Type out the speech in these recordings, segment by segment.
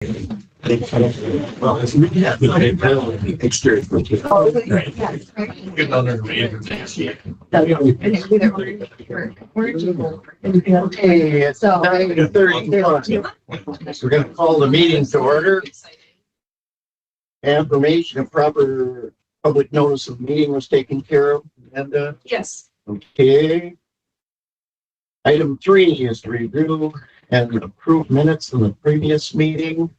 Well, it's really not the exterior. Oh, yes, right. Get on there and read it next year. And it's either orange or Okay, it's So- 9:31. We're gonna call the meeting to order. Information and proper public notice of meeting was taken care of, and, Yes. okay. Item 3 is to review and approve minutes from the previous meeting.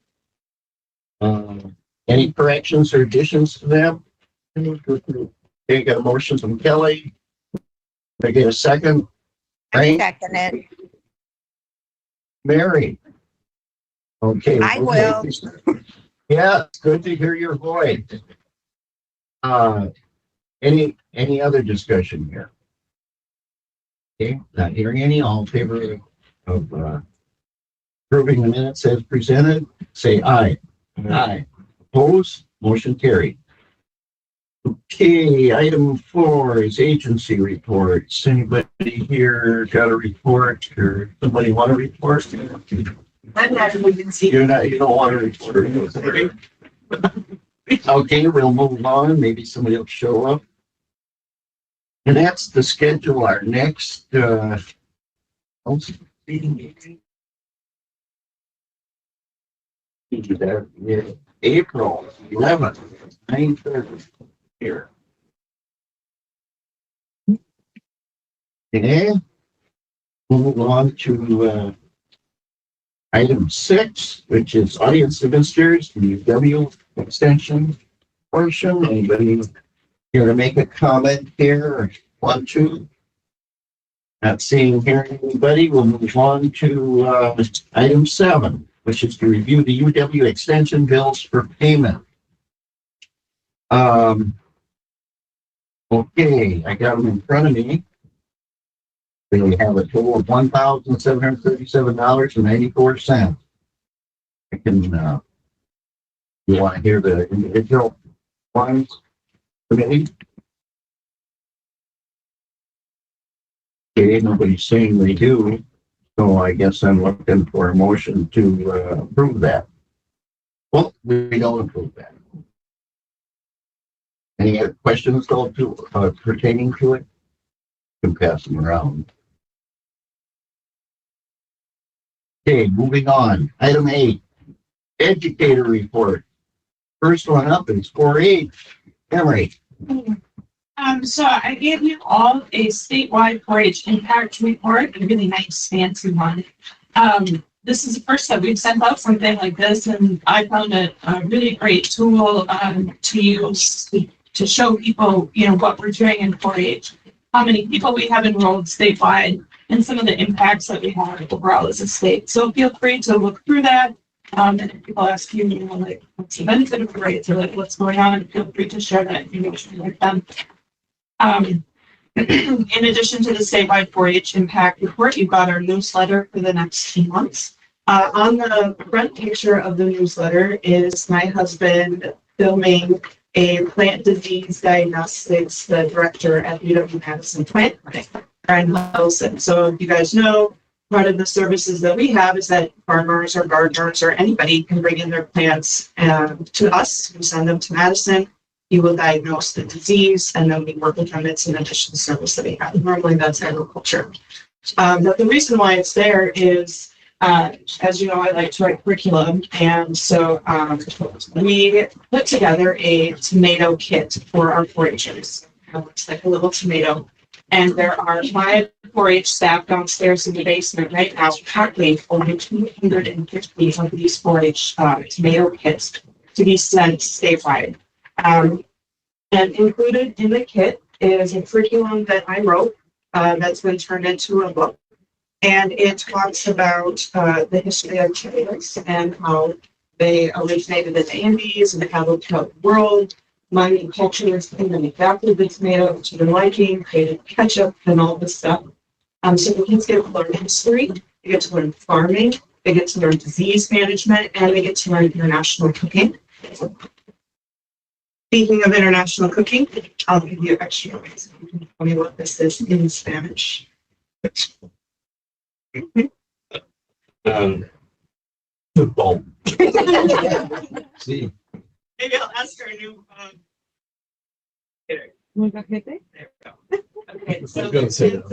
Any corrections or additions to them? Okay, got a motion from Kelly. Can I get a second? I Frank? second it. Mary? Okay. I will. Yeah, it's good to hear your voice. Any other discussion here? Okay, not hearing any. All in favor of approving the minutes as presented, say aye. Aye. Opposed? Motion carried. Okay, item 4 is agency reports. Anybody here got a report or somebody want to report? I'm not even seeing. You don't want to report. Okay, we'll move on. Maybe somebody will show up. And that's to schedule our next, meeting. April 11th, 9:30 here. Okay. We'll move on to, item 6, which is audience administrators, the UW extension portion. Anybody here to make a comment here or want to? Not seeing, hearing anybody, we'll move on to item 7, which is to review the UW extension bills for payment. Okay, I got them in front of me. They have a total of $1,737.94. I can, you want to hear the individual ones? Committee? Okay, nobody's saying they do, so I guess I'm looking for a motion to approve that. Well, we don't approve that. Any other questions though pertaining to it? You can pass them around. Okay, moving on. Item 8, educator report. First one up is 4-H. Emery. So I gave you all a statewide 4-H impact report, a really nice fancy one. This is the first time we've sent out something like this, and I found it a really great tool to use to show people, what we're doing in 4-H, how many people we have enrolled statewide, and some of the impacts that we have overall as a state. So feel free to look through that. And if people ask you, what's the benefit of 4-H, or what's going on, feel free to share that information with them. In addition to the statewide 4-H impact report, you've got our newsletter for the next few months. On the front picture of the newsletter is my husband filming a plant disease diagnostics, the director at UW-Madison Plant Clinic, Brian Wilson. So if you guys know, part of the services that we have is that farmers or gardeners or anybody can bring in their plants to us. We send them to Madison. You will diagnose the disease, and then we work with them. It's an additional service that we have. Normally, that's agriculture. But the reason why it's there is, as you know, I like to write curriculum, and so we put together a tomato kit for our 4-Hers. It looks like a little tomato, and there are 5 4-H staff downstairs in the basement right now packing over 250 of these 4-H tomato kits to be sent statewide. And included in the kit is a curriculum that I wrote that's been turned into a book. And it talks about the history of tomatoes and how they originated in the Andes and how they throughout the world. Mining cultures and then adapted the tomato to their liking, created ketchup and all this stuff. So the kids get to learn history, they get to learn farming, they get to learn disease management, and they get to learn international cooking. Speaking of international cooking, I'll give you extra ways. You can tell me what this is in Spanish. Football. See. Maybe I'll ask our new, there we go. Okay, so gonna the say kids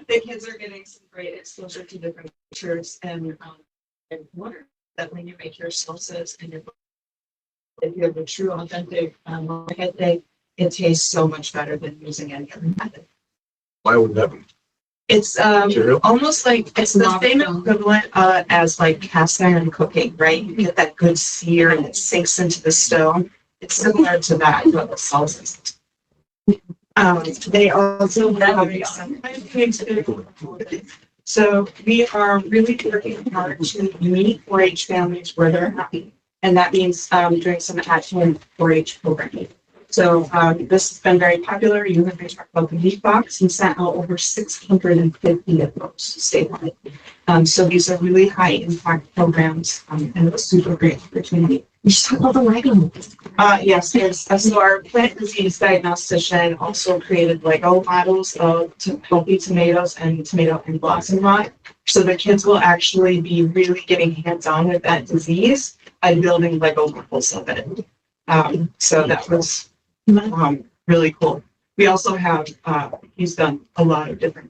the kids are getting some great exposure to different cultures and water that when you make your salsas and your if you have a true authentic ethic, it tastes so much better than using any other method. Why would that be? It's Cereal? almost like it's the same equivalent as like cast iron cooking, right? You get that good sear and it sinks into the stone. It's similar to that, but the salsas. They also have some so we are really working hard to meet 4-H families where they're happy. And that means doing some actual 4-H programming. So this has been very popular. You heard me talk about the meat box. We sent out over 650 of those statewide. So these are really high impact programs and it's super great opportunity. You should talk about the wagon. Yes, so our plant disease diagnostician also created Lego models of healthy tomatoes and tomato and blossom rot. So the kids will actually be really getting hands-on with that disease by building Lego models of it. So that was really cool. We also have, he's done a lot of different.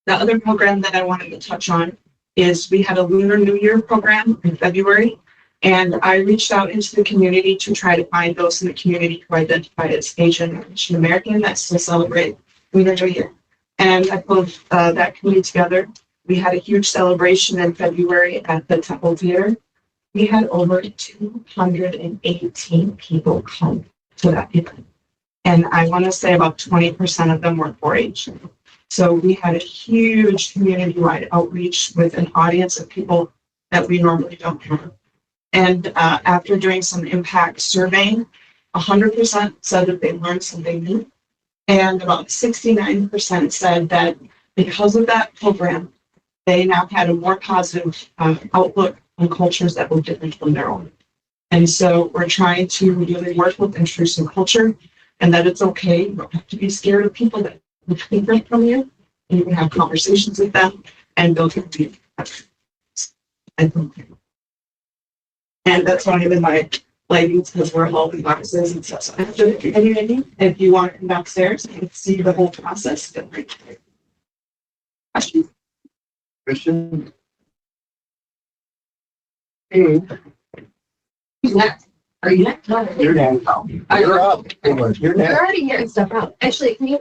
The other program that I wanted to touch on is we had a Lunar New Year program in February. And I reached out into the community to try to find those in the community who identified as Asian or Asian American that still celebrate Lunar New Year. And I pulled that community together. We had a huge celebration in February at the Temple Theater. We had over 218 people come to that event. And I want to say about 20% of them were 4-H. So we had a huge community-wide outreach with an audience of people that we normally don't have. And after doing some impact surveying, 100% said that they learned something new. And about 69% said that because of that program, they now had a more positive outlook on cultures that were different from their own. And so we're trying to really work with intrusive culture and that it's okay. You don't have to be scared of people that look different from you. And you can have conversations with them and build community. And that's why I'm in my ladies because we're holding boxes and stuff. So after if you want to come downstairs and see the whole process, feel free. Questions? Christian? Who's next? Are you next? You're down. You're up. You're You're next. already getting stuff out. Actually, can you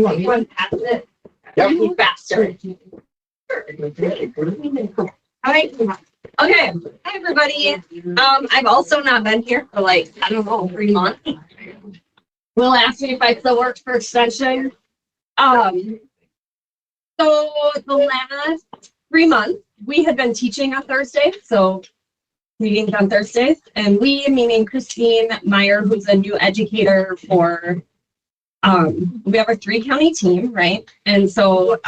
want me to pass it? Yep. You faster. All right. Okay. Hi, everybody. I've also not been here for I don't know, 3 months. Will asked me if I still worked for extension. So the last 3 months, we had been teaching on Thursday. So meetings on Thursdays. And we, meaning Christine Meyer, who's a new educator for, we have a 3-county team, right? And so,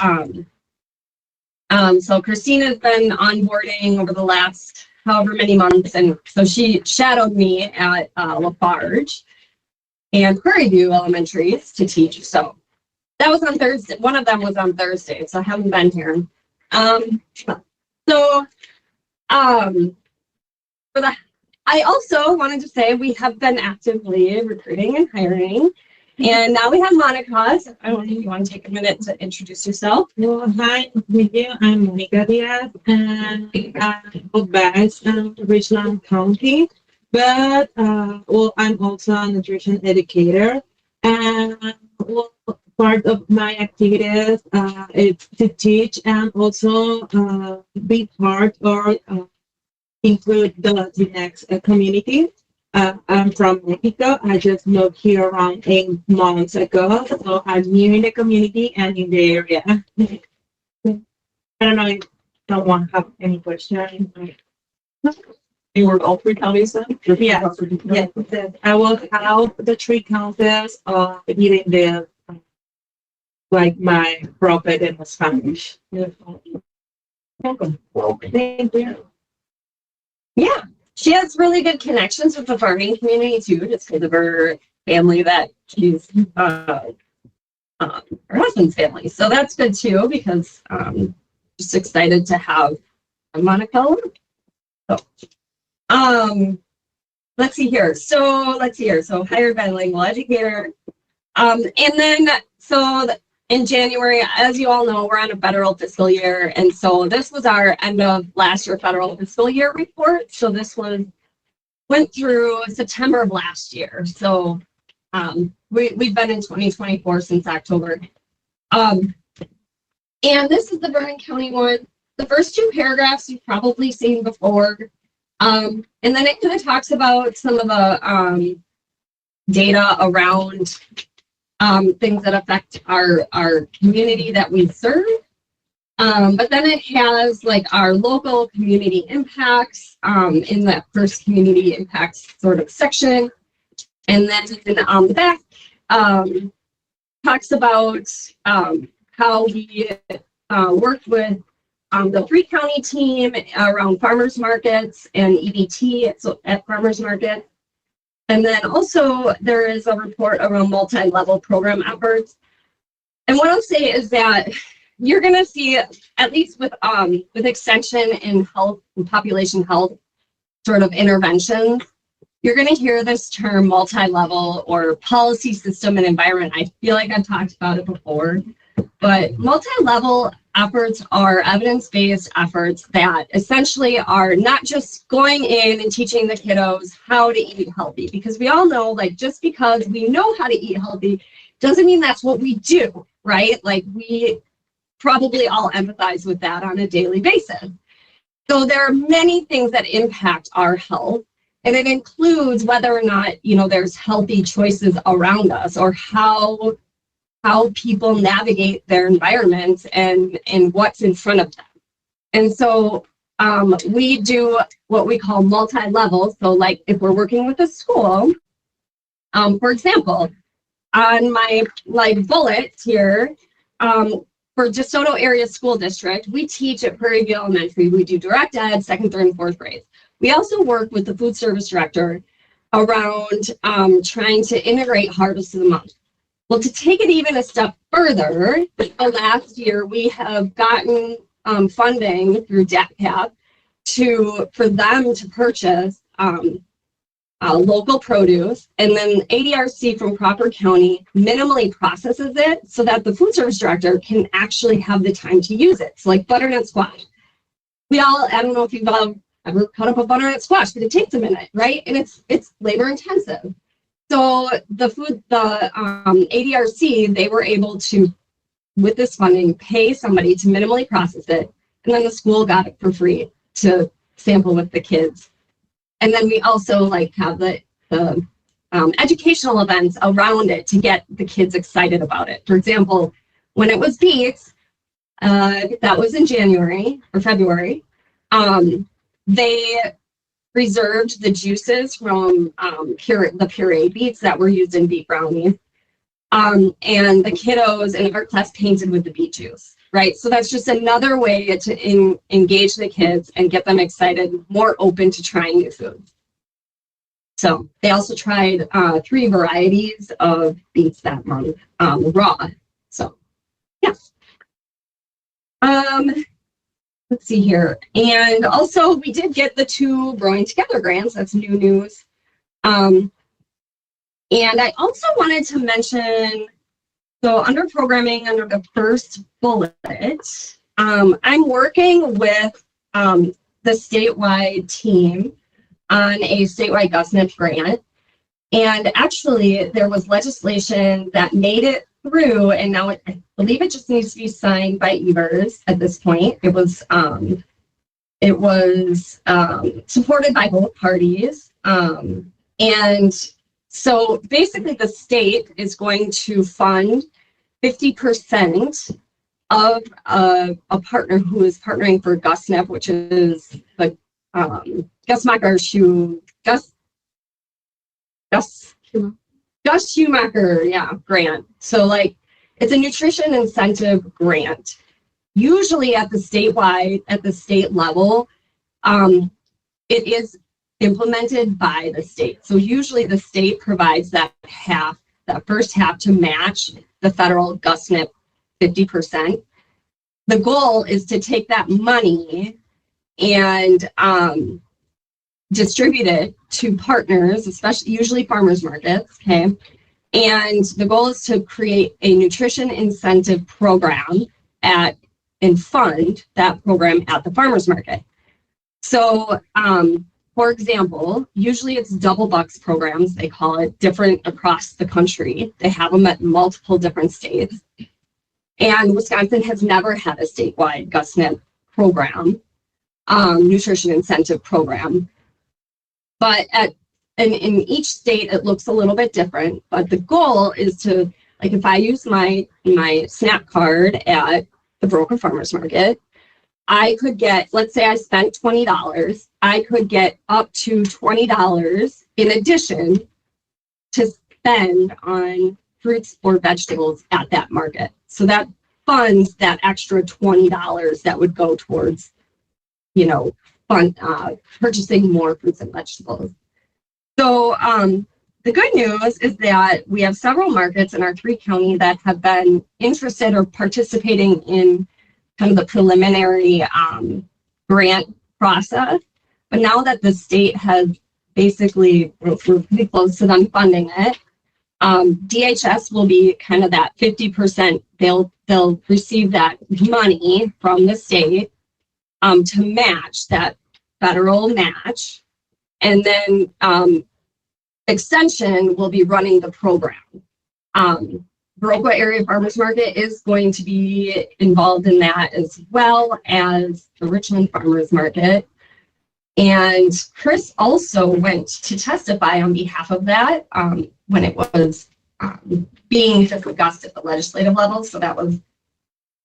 so Christine has been onboarding over the last however many months. And so she shadowed me at Lafarge and Prairie View Elementaries to teach. So that was on Thursday. One of them was on Thursday. So I haven't been here. I also wanted to say we have been actively recruiting and hiring. And now we have Monica. So I don't know if you want to take a minute to introduce yourself. Well, hi, with you. I'm Monica Diaz, and I'm based in Richland County. But I'm also a nutrition educator, and part of my activities is to teach and also be part or include the next community. I'm from Mexico. I just moved here around 8 months ago, so I'm new in the community and in the area. I don't know if someone have any questions. You work all 3 counties then? Yes. Yes, I will help the 3 counties eating the my prophet in Spanish. Welcome. Thank you. Yeah, she has really good connections with the farming community too, just because of her family that she's her husband's family. So that's good too, because just excited to have Monica. So, let's see here. So hired bilingual educator. And then, in January, as you all know, we're on a federal fiscal year. And so this was our end of last year federal fiscal year report. So this went through September of last year. So we've been in 2024 since October. And this is the Vernon County one. The first two paragraphs you've probably seen before. And then it kind of talks about some of the data around things that affect our community that we serve. But then it has like our local community impacts in that first community impacts sort of section. And then on the back talks about how we worked with the 3-county team around farmers markets and EBT at farmers markets. And then also there is a report around multi-level program efforts. And what I'll say is that you're going to see, at least with extension in health and population health sort of interventions, you're going to hear this term multi-level or policy system and environment. I feel like I've talked about it before, but multi-level efforts are evidence-based efforts that essentially are not just going in and teaching the kiddos how to eat healthy, because we all know, like, just because we know how to eat healthy doesn't mean that's what we do, right? Like, we probably all empathize with that on a daily basis. So there are many things that impact our health, and it includes whether or not, there's healthy choices around us, or how people navigate their environments and what's in front of them. And so we do what we call multi-level. So like if we're working with a school, for example, on my bullet here, for DeSoto Area School District, we teach at Prairie View Elementary. We do direct ed, 2nd, 3rd, and 4th grades. We also work with the food service director around trying to integrate Harvest of the Month. Well, to take it even a step further, last year we have gotten funding through DAPCAP for them to purchase local produce, and then ADRC from Crawford County minimally processes it so that the food service director can actually have the time to use it. So like butternut squash. I don't know if you've ever cut up a butternut squash, but it takes a minute, right? And it's labor intensive. So the ADRC, they were able to, with this funding, pay somebody to minimally process it, and then the school got it for free to sample with the kids. And then we also have the educational events around it to get the kids excited about it. For example, when it was beets, that was in January or February, they preserved the juices from the puree beets that were used in beet brownies. And the kiddos in our class painted with the beet juice, right? So that's just another way to engage the kids and get them excited, more open to trying new foods. So they also tried 3 varieties of beets that month, raw. So, yeah. Let's see here. And also we did get the 2 Growing Together grants. That's new news. And I also wanted to mention, so under programming, under the first bullet, I'm working with the statewide team on a statewide GusNIP grant. And actually there was legislation that made it through, and now I believe it just needs to be signed by Evers at this point. It was supported by both parties. And so basically the state is going to fund 50% of a partner who is partnering for GusNIP, which is the Gus Schumacher, grant. So it's a nutrition incentive grant. Usually at the state level, it is implemented by the state. So usually the state provides that first half to match the federal GusNIP 50%. the goal is to take that money and distribute it to partners, especially usually farmers markets. Okay. And the goal is to create a nutrition incentive program and fund that program at the farmers market. So, for example, usually it's double bucks programs. They call it, different across the country. They have them at multiple different states. And Wisconsin has never had a statewide GusNet program, nutrition incentive program. But in each state, it looks a little bit different. But the goal is to, like, if I use my SNAP card at the Broken Farmers Market, I could get, let's say I spent $20, I could get up to $20 in addition to spend on fruits or vegetables at that market. So that funds that extra $20 that would go towards, purchasing more fruits and vegetables. So the good news is that we have several markets in our 3 counties that have been interested or participating in kind of the preliminary grant process. But now that the state has basically, we're pretty close to them funding it, DHS will be kind of that 50%. They'll receive that money from the state to match that federal match. And then Extension will be running the program. Viroqua Area Farmers Market is going to be involved in that, as well as the Richland Farmers Market. And Chris also went to testify on behalf of that when it was being discussed at the legislative level. So that was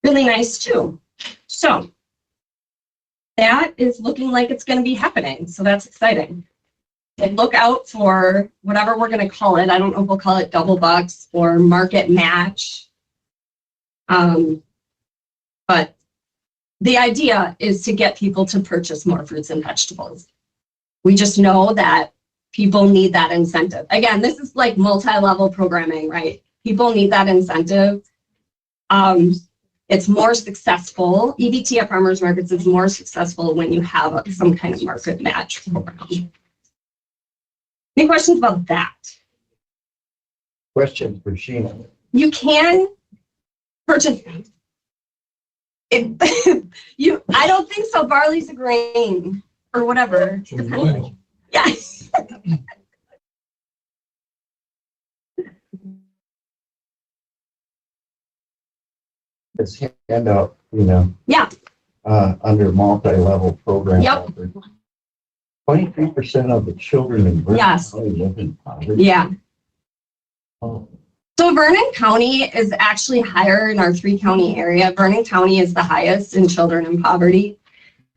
really nice too. So that is looking like it's going to be happening. So that's exciting. And look out for whatever we're going to call it. I don't know if we'll call it double bucks or market match. But the idea is to get people to purchase more fruits and vegetables. We just know that people need that incentive. Again, this is like multi-level programming, right? People need that incentive. It's more successful. EBT at farmers markets is more successful when you have some kind of market match program. Any questions about that? Question for Sheena. You can purchase it. I don't think so. Barley's a grain or whatever. Yeah. This handout, Yeah. Under multi-level program. Yep. 23% of the children in Vernon Yes. County live in poverty. Yeah. Oh, So Vernon County is actually higher in our 3-county area. Vernon County is the highest in children in poverty.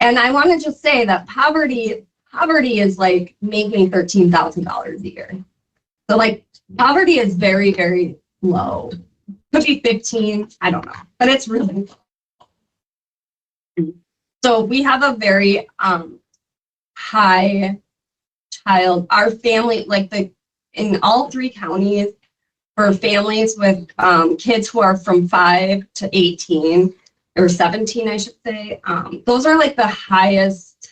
And I want to just say that poverty is like making $13,000 a year. So like poverty is very, very low. Could be 15, I don't know, but it's really low. So we have a very high our family, in all 3 counties, for families with kids who are from 5 to 18 or 17, I should say, those are like the highest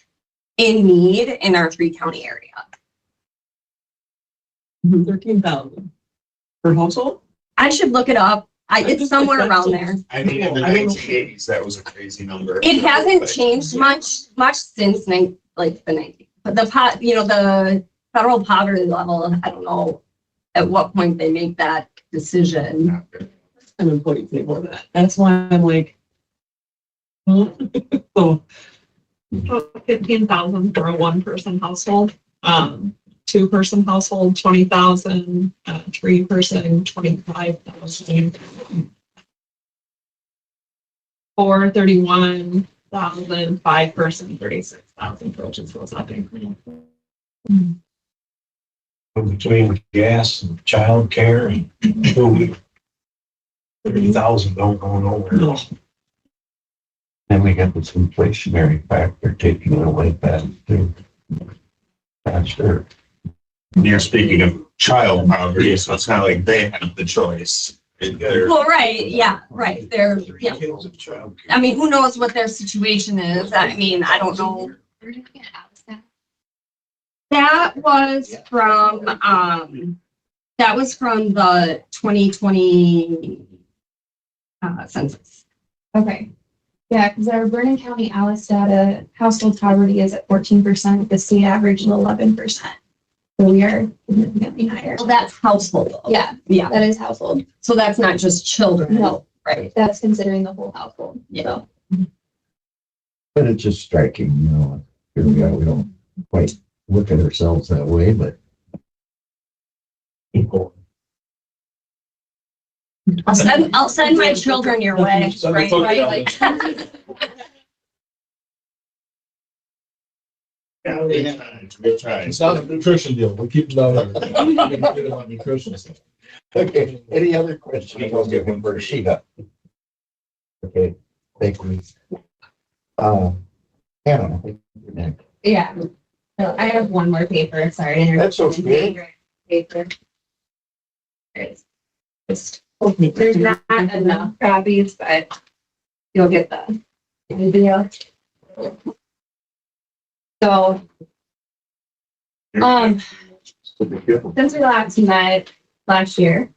in need in our 3-county area. 13,000 per household. I should look it up. It's somewhere around there. I mean, in the 1980s, that was a crazy number. It hasn't changed much since the 90s. But the federal poverty level, I don't know at what point they make that decision. Unemployed people that. That's why I'm like, so 15,000 for a 1-person household. 2-person household, 20,000. 3-person, 25,000. 4, 31,000. 5-person, 36,000, which is what's happening. Between gas and childcare and food, 30,000 don't go nowhere. And we got this inflationary factor taking away that too. That's sure. You're speaking of child poverty, so it's not like they have the choice. Well, right, yeah, right, they're, yeah. I mean, who knows what their situation is? I mean, I don't know. That was from the 2020 census. Okay. Yeah, because our Vernon County Alice data household poverty is at 14%, the state average is 11%. So we are significantly higher. Well, that's household. Though. Yeah, Yeah. that is household. So that's not just children. No, Right. that's considering the whole household. Yeah. But it's just striking, you know, here we are, we don't quite look at ourselves that way, but people. I'll send my children your way. Right. Like, Good try. It's not a nutrition deal. We'll keep it on nutrition. Okay, any other questions? I'll give him for a sheet up. Okay, thank you. Hannah, I think you're next. Yeah. So I have one more paper. Sorry. to interrupt. That's okay. Paper. It's just, there's not enough copies, but you'll get the video. So, since we last met last year,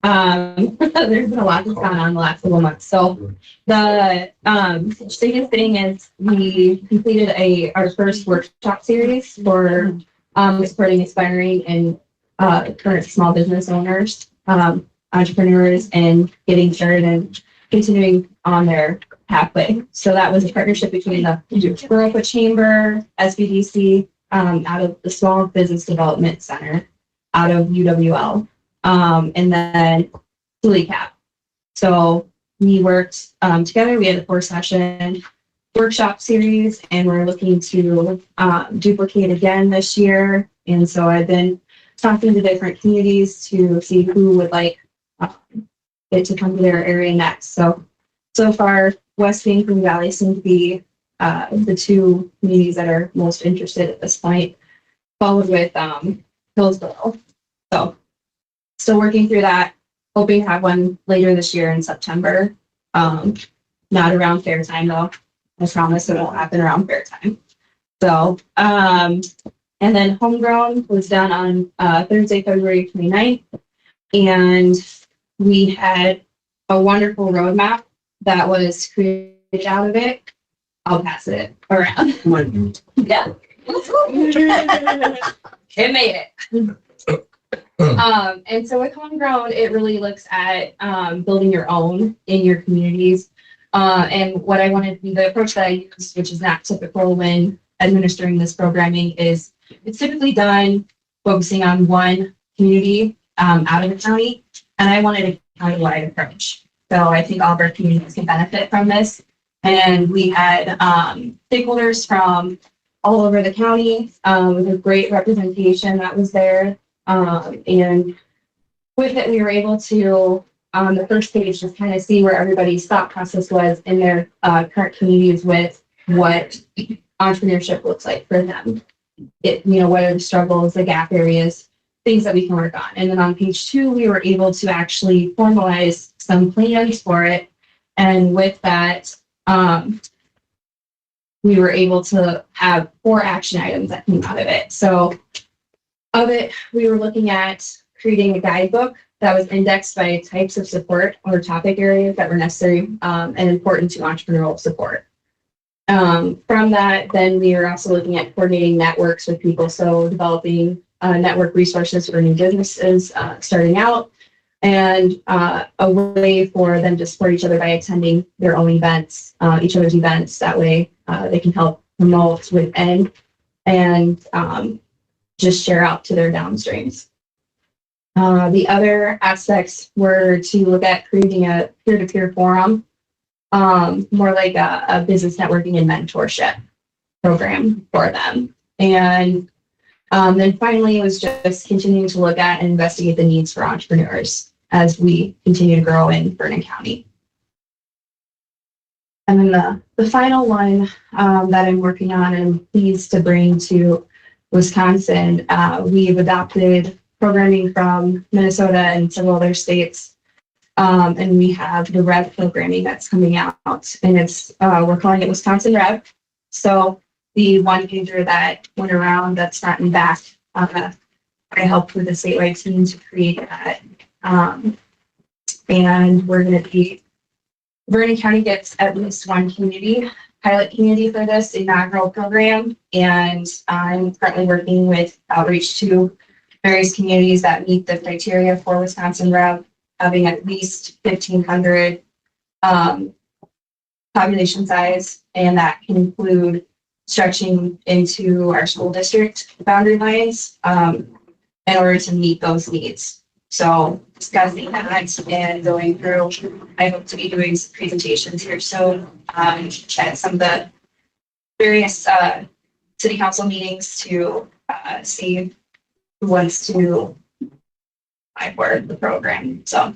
there's been a lot that's gone on the last couple months. So the biggest thing is we completed our first workshop series for supporting aspiring and current small business owners, entrepreneurs, and getting started and continuing on their pathway. So that was a partnership between the Baroka Chamber, SBDC, out of the Small Business Development Center, out of UWL, and then CAP. So we worked together. We had a 4-session workshop series, and we're looking to duplicate again this year. And so I've been talking to different communities to see who would like it to come to their area next. So far, West King and Green Valley seem to be the two communities that are most interested at this point, followed with Hillsborough. So still working through that, hoping to have one later this year in September. Not around fair time though. I promise it won't happen around fair time. So, and then Homegrown was done on Thursday, February 29th. And we had a wonderful roadmap that was created out of it. I'll pass it around. Yeah. It made it. And so with Homegrown, it really looks at building your own in your communities. And what I wanted to be the approach that I used, which is not typical when administering this programming, is it's typically done focusing on one community out of the county. And I wanted a county-wide approach. So I think all of our communities can benefit from this. And we had stakeholders from all over the county with a great representation that was there. And with it, we were able to, on the first page, just kind of see where everybody's thought process was in their current communities with what entrepreneurship looks like for them. What are the struggles, the gap areas, things that we can work on. And then on page 2, we were able to actually formalize some plans for it. And with that, we were able to have 4 action items that came out of it. So of it, we were looking at creating a guidebook that was indexed by types of support or topic areas that were necessary and important to entrepreneurial support. From that, then we are also looking at coordinating networks with people. So developing network resources for new businesses starting out, and a way for them to support each other by attending their own events, each other's events. That way they can help promote within and just share out to their downstreams. The other aspects were to look at creating a peer-to-peer forum, more like a business networking and mentorship program for them. And then finally, it was just continuing to look at and investigate the needs for entrepreneurs as we continue to grow in Vernon County. And then the final one that I'm working on and I'm pleased to bring to Wisconsin, we've adopted programming from Minnesota and several other states And we have the Rev programming that's coming out, and it's we're calling it Wisconsin Rev. So the one pager that went around that's not in back, I helped with the statewide team to create that. And we're going to be, Vernon County gets at least one pilot community for this inaugural program. And I'm currently working with outreach to various communities that meet the criteria for Wisconsin Rev, having at least 1,500 population size, and that can include stretching into our school district boundary lines in order to meet those needs. So discussing that and going through, I hope to be doing some presentations here soon at some of the various city council meetings to see who wants to apply for the program. So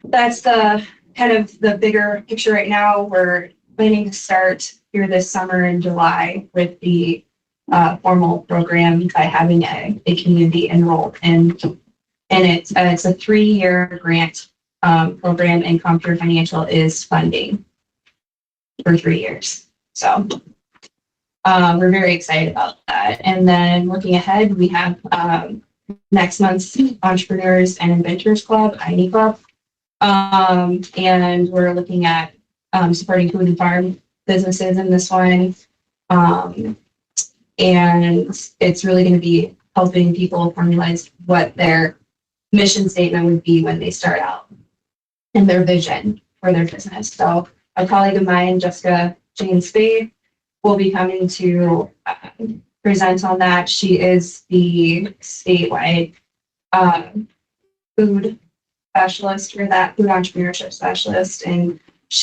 that's the kind of the bigger picture right now. We're planning to start here this summer in July with the formal program by having a community enrolled and it's a 3-year grant program, and Compure Financial is funding for 3 years. So we're very excited about that. And then looking ahead, we have next month's Entrepreneurs and Inventors Club, INE Club. And we're looking at supporting food and farm businesses in this one. And it's really going to be helping people formalize what their mission statement would be when they start out and their vision for their business. So a colleague of mine, Jessica Jane Spade, will be coming to present on that. She is the statewide food specialist for that, food entrepreneurship specialist, and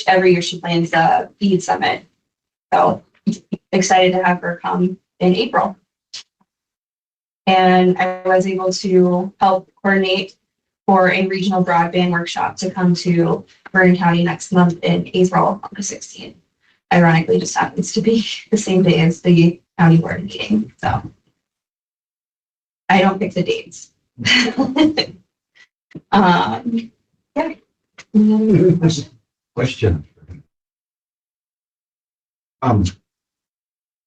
every year she plans the Feed Summit. So excited to have her come in April. And I was able to help coordinate for a regional broadband workshop to come to Vernon County next month in April on the 16th. Ironically, just happens to be the same day as the county board meeting. So I don't pick the dates. Yeah. Question.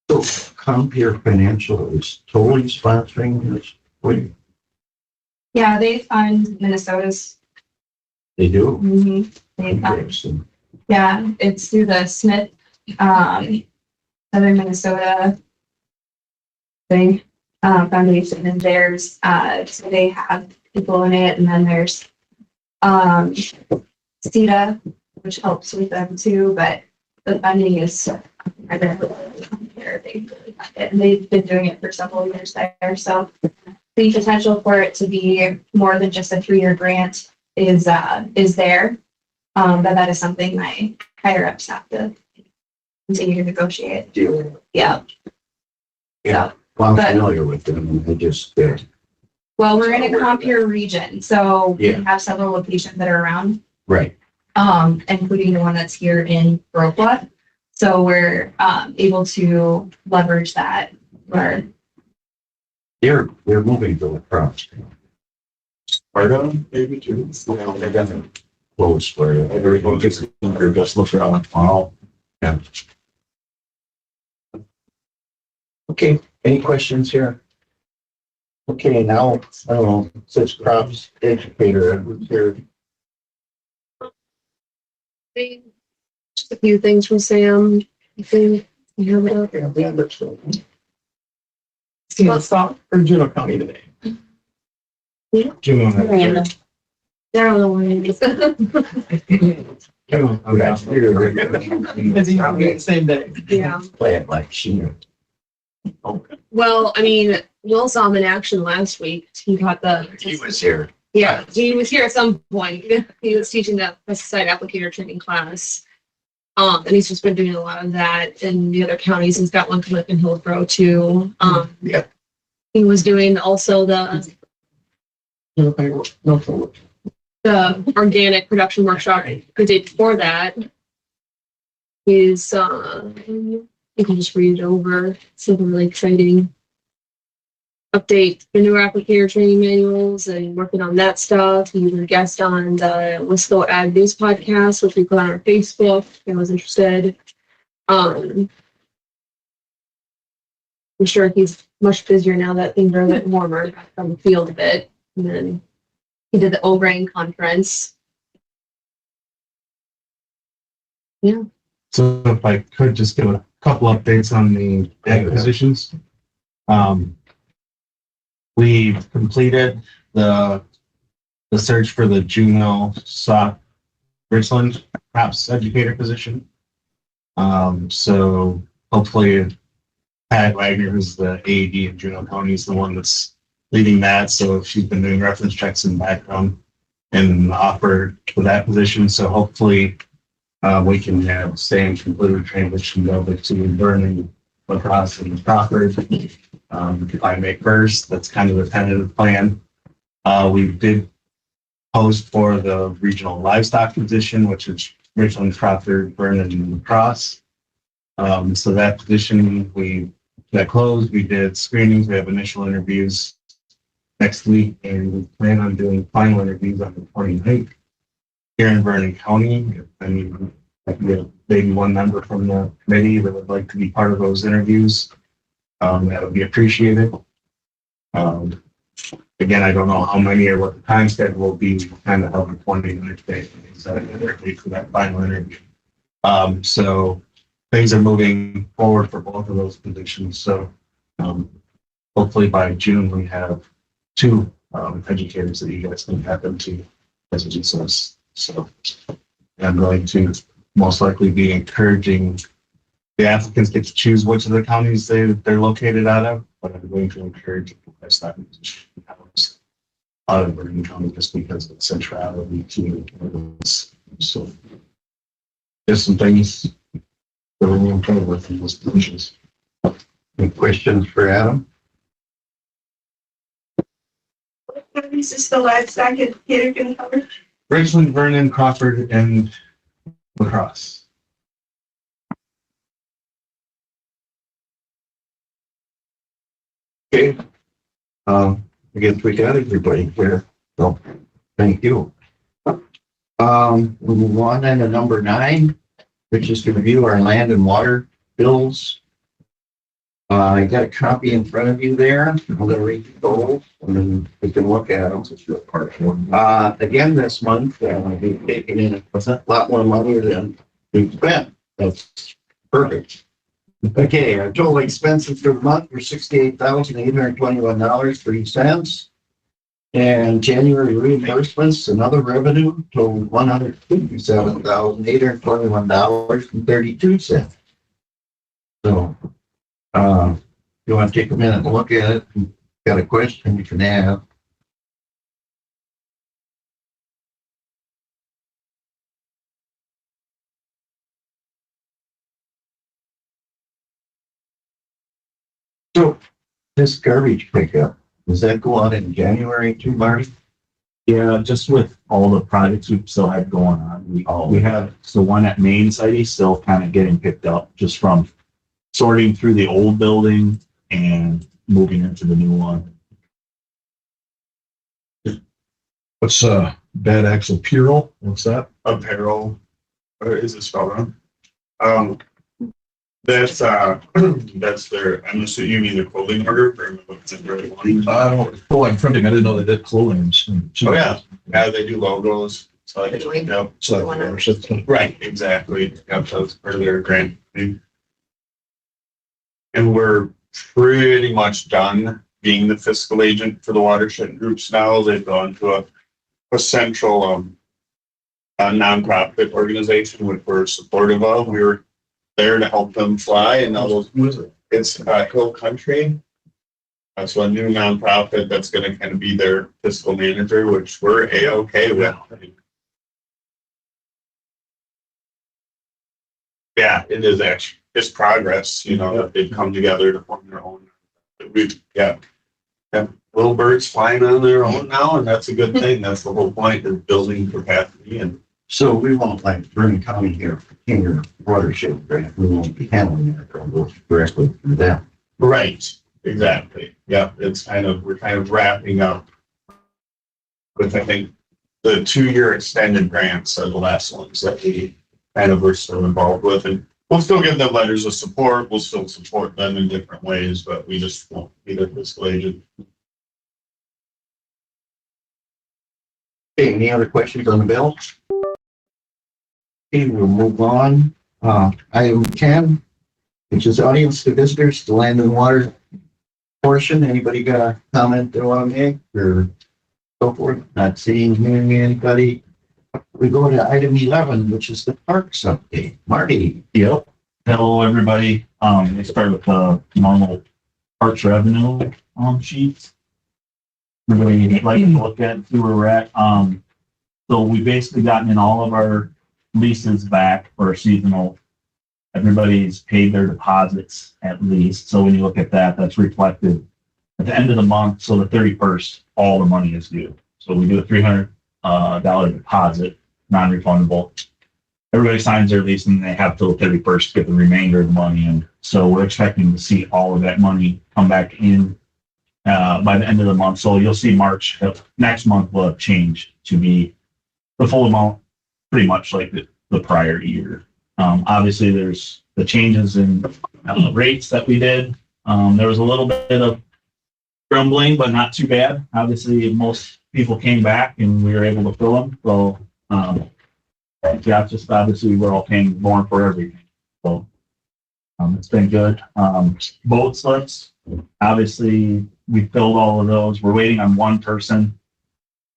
So Compure Financial is totally sponsoring this for you? Yeah, they fund Minnesota's. They do? They fund, Excellent. yeah, it's through the Smith, Southern Minnesota thing, foundation, and there's, so they have people in it, and then there's, CETA, which helps with them too, but the funding is primarily there. And they've been doing it for several years there. So the potential for it to be more than just a 3-year grant is there. But that is something my higher ups have to continue to negotiate. Yeah. Yeah. So, Well, I'm but- familiar with them, and they just, well, we're in a Compure region, so Yeah. we have several locations that are around, right. including the one that's here in Brokewood. So we're able to leverage that. Where They're moving to lacrosse. Sparta, maybe too. Yeah, they're gonna close Florida. Everyone gets their best look around. Wow. Yeah. Okay, any questions here? Okay, now, I don't know, says crops educator, Edward's here. Just a few things from Sam. I think you have it up. Yeah, we understand. See, let's stop for Juneau County today. Yeah. Juneau. Miranda. They're on the way. Come on. I'm back. Busy, same day. Yeah. Play it like she. Well, I mean, Will saw him in action last week. He got He was here. Yeah, he was here at some point. He was teaching the pesticide applicator training class. And he's just been doing a lot of that in the other counties. He's got one coming up in Hillsborough too. Yeah. He was doing also the organic production workshop the day before that. Is you can just read it over. It's something really exciting. update the newer applicator training manuals and working on that stuff. He was a guest on the Wisco Ag News podcast, which we put on our Facebook. If I was interested. I'm sure he's much busier now that things are a bit warmer back on the field a bit. And then he did the O-Brain conference. Yeah. So if I could just give a couple updates on the ag positions. We completed the search for the Juneau Sock Richland crops educator position. So hopefully Pat Wagner, who's the AED in Juneau County, is the one that's leading that. So she's been doing reference checks in the background and offered for that position. So hopefully we can have same completed transition over to Vernon, lacrosse, and Crawford by May 1st. That's kind of the tentative plan. We did post for the regional livestock position, which is Richland, Crawford, Vernon, and lacrosse. So that position that closed. We did screenings. We have initial interviews next week, and we plan on doing final interviews on the 29th here in Vernon County. I mean, maybe one member from the committee that would like to be part of those interviews. That would be appreciated. Again, I don't know how many or what the time schedule will be. We kind of have a 29th day for that final interview. So things are moving forward for both of those positions. So hopefully by June we have 2 educators that you guys can happen to as a resource. So I'm going to most likely be encouraging the applicants get to choose which of the counties they're located out of, but I'm going to encourage the livestock position out of Vernon County just because of centrality to this. So there's some things that we're moving forward with in those positions. Any questions for Adam? Is this the livestock educator going to cover? Richland, Vernon, Crawford, and lacrosse. Okay. I guess we got everybody here. So thank you. We'll move on then to number 9, which is to review our land and water bills. I got a copy in front of you there. I'm going to read those and then we can look at them. Again, this month, we've taken in a lot more money than we've spent. That's perfect. Okay, our total expenses for the month were $68,821.03. And January reimbursements and other revenue totaled $157,821.32. So, you want to take a minute and look at it? If you've got a question you can have. So, this garbage pickup, does that go out in January too, Marty? Yeah, just with all the projects we still have going on, we have the one at Main site is still kind of getting picked up just from sorting through the old building and moving into the new one. What's bad axle apparel? What's that? Apparel, or is it spelled wrong? That's their, I'm assuming you mean the clothing order for what's in grade 1. I don't, oh, in front of me, I didn't know they did clothing. Oh, yeah. Yeah, they do logos. So like, yep. So Right, exactly. Yep, so it's part of their grant. And we're pretty much done being the fiscal agent for the watershed groups now. They've gone to a central a nonprofit organization, which we're supportive of. We were there to help them fly, and now it's Hill Country. So a new nonprofit that's going to kind of be their fiscal manager, which we're A-okay with. Yeah, it is actually. It's progress, you know, that they've come together to form their own. We've got little birds flying on their own now, and that's a good thing. That's the whole point of building capacity. And so we won't, like Vernon County here, in your watershed grant, we won't be handling that. It'll go directly through them. right, Exactly. Yeah, we're kind of wrapping up with, I think, the 2-year extended grants are the last ones that we kind of were still involved with. And we'll still give them letters of support. We'll still support them in different ways, but we just won't be their fiscal agent. Okay, any other questions on the bill? Okay, we'll move on. Item 10, which is audience to visitors, the land and water portion. Anybody got a comment they want to make or so forth? Not seeing, hearing anybody. We go to item 11, which is the parks update. Marty. Yep. Hello, everybody. Let's start with the normal parks revenue sheets. Everybody like to look at, see where we're at. So we basically gotten in all of our leases back for seasonal. Everybody's paid their deposits at least. So when you look at that, that's reflected at the end of the month. So the 31st, all the money is due. So we do a $300 deposit, non-refundable. Everybody signs their lease and they have till the 31st to get the remainder of the money in. So we're expecting to see all of that money come back in by the end of the month. So you'll see March, next month will have changed to be the full amount, pretty much like the prior year. Obviously, there's the changes in rates that we did. There was a little bit of grumbling, but not too bad. Obviously, most people came back and we were able to fill them. So, yeah, just obviously we're all paying more for everything. So, it's been good. Boat slips, obviously, we filled all of those. We're waiting on one person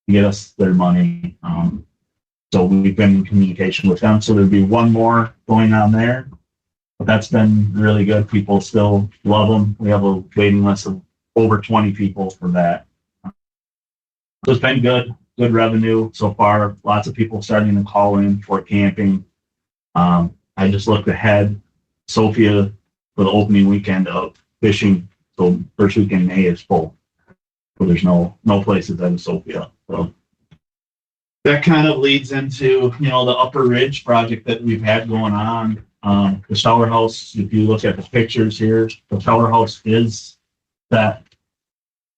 to get us their money. So we've been in communication with them. So there'll be one more going on there. But that's been really good. People still love them. We have a waiting list of over 20 people for that. So it's been good revenue so far. Lots of people starting to call in for camping. I just looked ahead. Sophia for the opening weekend of fishing. So first weekend in May is full. So there's no places at Sophia. So that kind of leads into, the Upper Ridge project that we've had going on. The shower house, if you look at the pictures here, the shower house is set.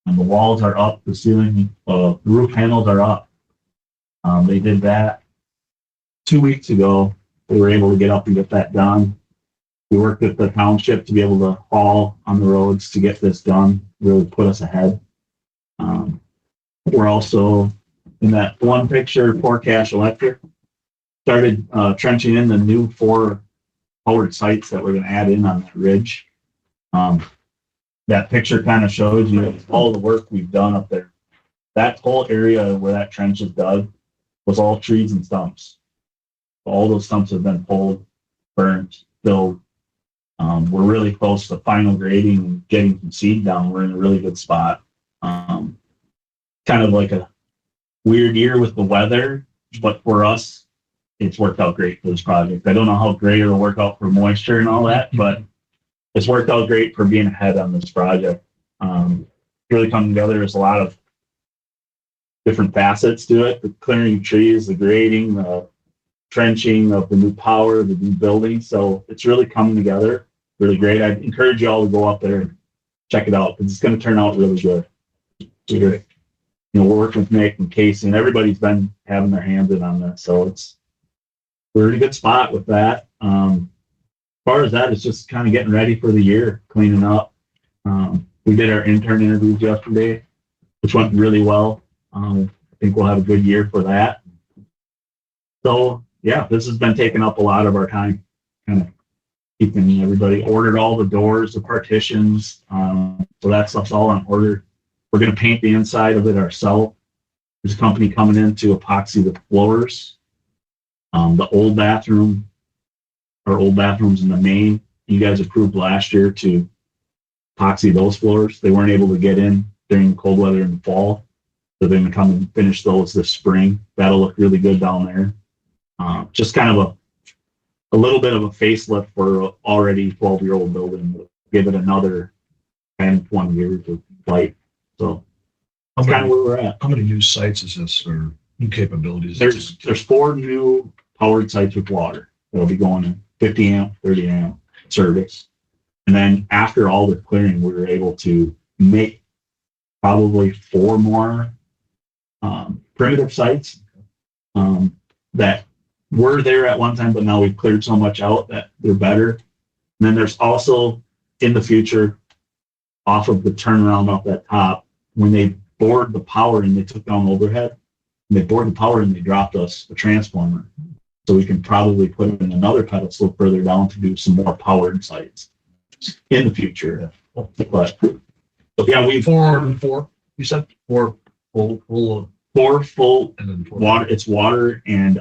And the walls are up, the ceiling, the roof panels are up. They did that 2 weeks ago. We were able to get up and get that done. We worked with the township to be able to haul on the roads to get this done, really put us ahead. We're also, in that one picture, for Cash Electric, started trenching in the new 4 powered sites that we're going to add in on that ridge. That picture kind of shows you all the work we've done up there. That whole area where that trench is dug was all trees and stumps. All those stumps have been pulled, burnt, filled. We're really close to final grading and getting some seed down. We're in a really good spot. Kind of like a weird year with the weather, but for us, it's worked out great for this project. I don't know how great it'll work out for moisture and all that, but it's worked out great for being ahead on this project. Really come together. There's a lot of different facets to it: the clearing trees, the grading, the trenching of the new power, the new building. So it's really coming together. Really great. I'd encourage you all to go up there and check it out because it's going to turn out really good. We're working with Nick and Casey, and everybody's been having their hands in on this. So we're in a good spot with that. As far as that, it's just kind of getting ready for the year, cleaning up. We did our intern interviews yesterday, which went really well. I think we'll have a good year for that. So, yeah, this has been taking up a lot of our time, kind of keeping everybody ordered all the doors, the partitions. So that stuff's all in order. We're going to paint the inside of it ourselves. There's a company coming in to epoxy the floors. The old bathroom, our old bathrooms in the main, you guys approved last year to epoxy those floors. They weren't able to get in during cold weather in the fall. So they're going to come and finish those this spring. That'll look really good down there. Just kind of a little bit of a facelift for an already 12-year-old building. We'll give it another 10, 20 years of life. So that's kind of where we're at. How many new sites is this or new capabilities? There's 4 new powered sites with water. They'll be going in 50 amp, 30 amp service. And then after all the clearing, we were able to make probably 4 more primitive sites that were there at one time, but now we've cleared so much out that they're better. And then there's also in the future, off of the turnaround up that top, when they bored the power and they took down overhead, and they bored the power and they dropped us a transformer. So we can probably put in another pedestal further down to do some more powered sites in the future. But yeah, we've 4, you said 4 full of, 4 full and then 4. water. It's water and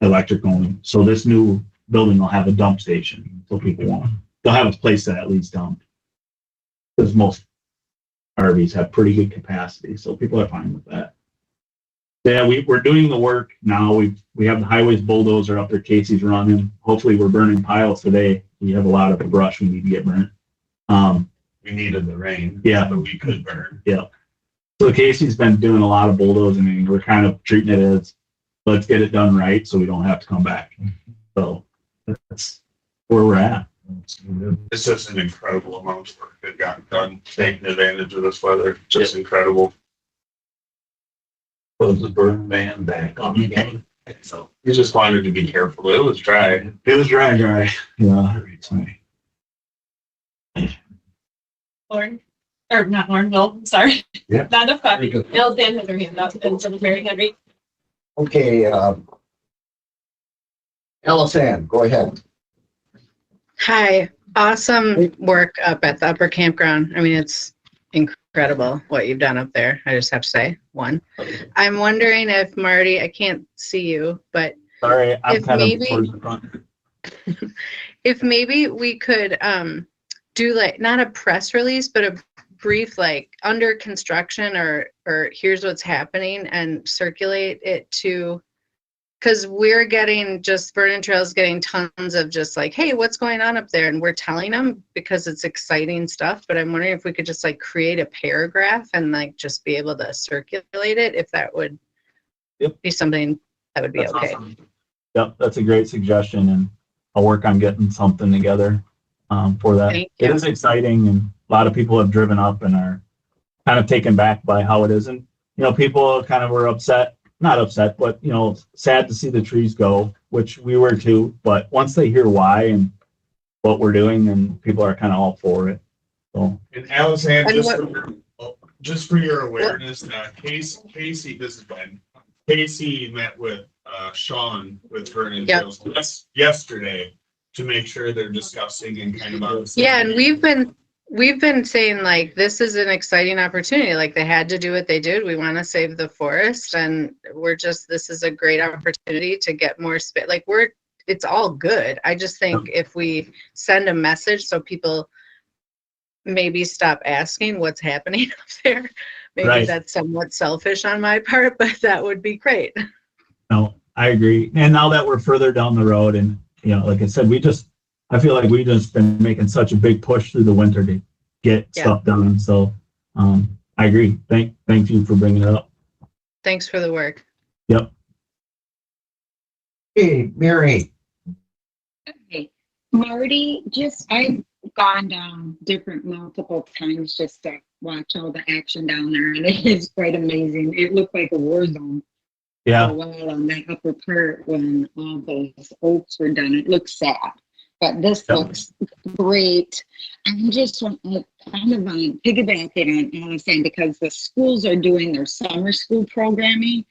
electric only. So this new building will have a dump station. So people they'll have a place to at least dump. Because most RVs have pretty good capacity, so people are fine with that. Yeah, we're doing the work now. We have the highways bulldozer up there. Casey's running. Hopefully, we're burning piles today. We have a lot of brush we need to get burnt. We needed the rain. Yeah. But we could burn. Yeah. So Casey's been doing a lot of bulldozing, and we're kind of treating it as let's get it done right, so we don't have to come back. So that's where we're at. It's just an incredible amount of work that got done, taking advantage of this weather. Just incredible. Was the burn ban back on again? So we just wanted to be careful. It was dry. It was dry. Yeah. Lauren, or not Lauren, Will, sorry. Yeah. Not enough coffee. Very good. Bill, Dan has her hand up, and so Mary Henry. Okay, Ellison, go ahead. Hi, awesome work up at the upper campground. I mean, it's incredible what you've done up there. I just have to say, one. I'm wondering if Marty, I can't see you, but Sorry, I'm If kind maybe- of towards the front. if maybe we could do like not a press release, but a brief like under construction or here's what's happening and circulate it to, because we're getting just Vernon Trail's getting tons of just like, hey, what's going on up there? And we're telling them because it's exciting stuff. But I'm wondering if we could just like create a paragraph and like just be able to circulate it, if that would be something that would be That's okay. awesome. Yep, that's a great suggestion, and I'll work on getting something together for that. Thank It you. is exciting, and a lot of people have driven up and are kind of taken back by how it is. And, people kind of were not upset, but, sad to see the trees go, which we were too. But once they hear why and what we're doing, then people are kind of all for it. So, And Alexander, And just for your awareness, Casey, this is Ben. Casey met with Sean with Vernon Yep. Trails yesterday to make sure they're discussing and kind of on the same Yeah, and page. we've been saying like this is an exciting opportunity. Like they had to do what they did. We want to save the forest, and this is a great opportunity to get more space. Like it's all good. I just think if we send a message so people maybe stop asking what's happening up there, maybe Right. that's somewhat selfish on my part, but that would be great. no, I agree. And now that we're further down the road, and, like I said, I feel like we've just been making such a big push through the winter to get stuff done. So, I agree. Thank you for bringing it up. Thanks for the work. Yep. Hey, Mary, Okay, Marty, I've gone down multiple times just to watch all the action down there, and it is quite amazing. It looked like a war zone for Yeah. a while on that upper part when all those oaks were done. It looks sad, but this Yep. looks great. I'm just kind of piggybacking on Allison because the schools are doing their summer school programming.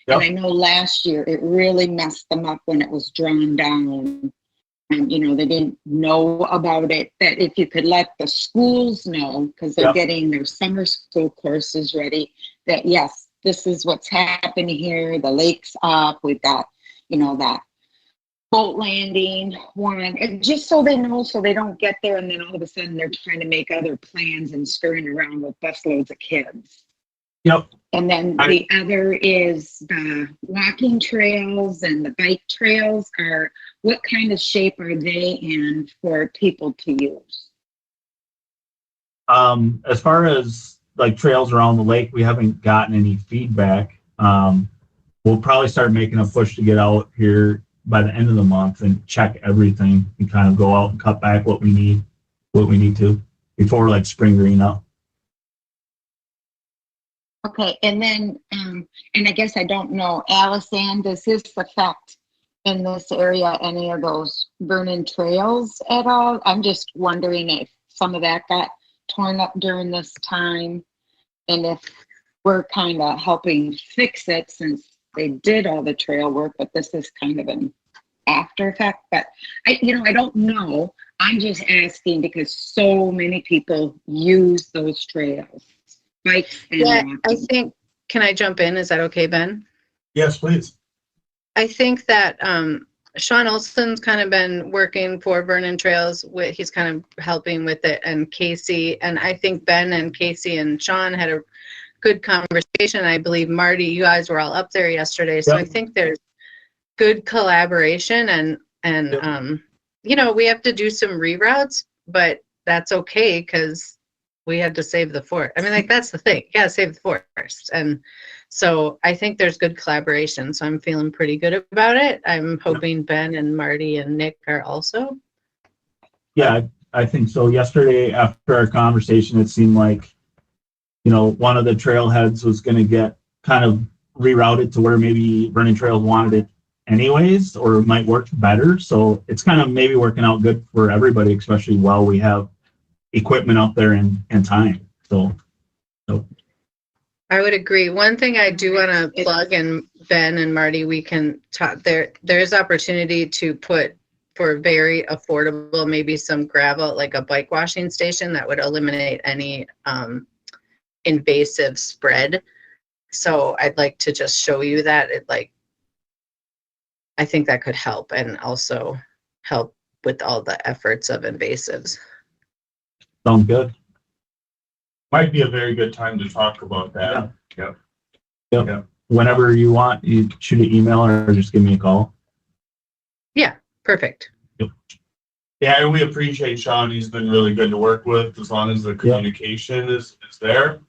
Yep. And I know last year it really messed them up when it was drawn down. And, they didn't know about it, that if you could let the schools know, because they're Yep. getting their summer school courses ready, that yes, this is what's happening here. The lake's up. We've got, that boat landing one, and just so they know, so they don't get there and then all of a sudden they're trying to make other plans and scurrying around with busloads of kids. Yep. And then the other is the walking trails and the bike trails what kind of shape are they in for people to use? As far as like trails around the lake, we haven't gotten any feedback. We'll probably start making a push to get out here by the end of the month and check everything and kind of go out and cut back what we need. what we need to before like spring green up. Okay, and then, and I guess I don't know, Allison, does this affect in this area any of those Vernon trails at all? I'm just wondering if some of that got torn up during this time, and if we're kind of helping fix it since they did all the trail work, but this is kind of an after effect. But I don't know. I'm just asking because so many people use those trails. Bikes and Yeah, I walking. think, can I jump in? Is that okay, Ben? Yes, please. I think that Sean Olson's kind of been working for Vernon Trails with, he's kind of helping with it, and Casey, and I think Ben and Casey and Sean had a good conversation. I believe Marty, you guys were all up there yesterday, so I think there's good collaboration, and we have to do some reroutes, but that's okay because we had to save the forest. I mean, like, that's the thing. You gotta save the forest. And so I think there's good collaboration. So I'm feeling pretty good about it. I'm hoping Ben and Marty and Nick are also. Yeah, I think so. Yesterday after our conversation, it seemed like, one of the trailheads was going to get kind of rerouted to where maybe Vernon Trails wanted it anyways, or it might work better. So it's kind of maybe working out good for everybody, especially while we have equipment out there in time. So I would agree. One thing I do want to plug, and Ben and Marty, we can talk there's opportunity to put for very affordable, maybe some gravel, like a bike washing station that would eliminate any invasive spread. So I'd like to just show you that I think that could help, and also help with all the efforts of invasives. sounds good. Might be a very good time to talk about that. Yep. Whenever you want, you shoot an email or just give me a call. Yeah, perfect. Yeah, and we appreciate Sean. He's been really good to work with as long as the communication is there.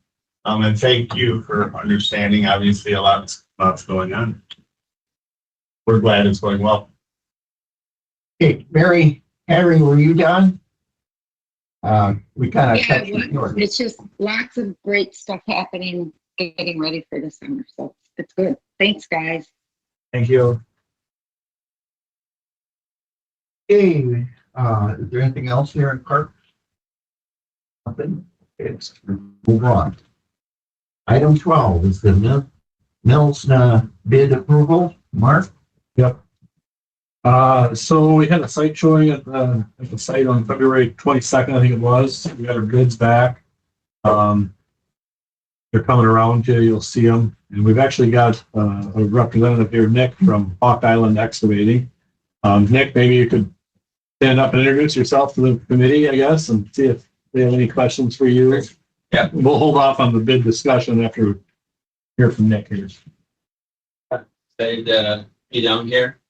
And thank you for understanding. Obviously, a lot's going on. We're glad it's going well. Okay, Mary, Harry, were you done? We kind of Yeah, touched it's just lots of great stuff happening, getting ready for the summer. So it's good. Thanks, guys. Thank you. Okay, is there anything else here in Park? Nothing. It's move on. Item 12 is the Mills bid approval. Mark? Yep. So we had a site showing at the site on February 22nd, I think it was. We got our bids back. They're coming around to you. You'll see them. And we've actually got a representative here, Nick from Hawk Island Excavating. Nick, maybe you could stand up and introduce yourself to the committee, I guess, and see if they have any questions for you. Yeah. We'll hold off on the bid discussion after we hear from Nick here. Excited to be down here.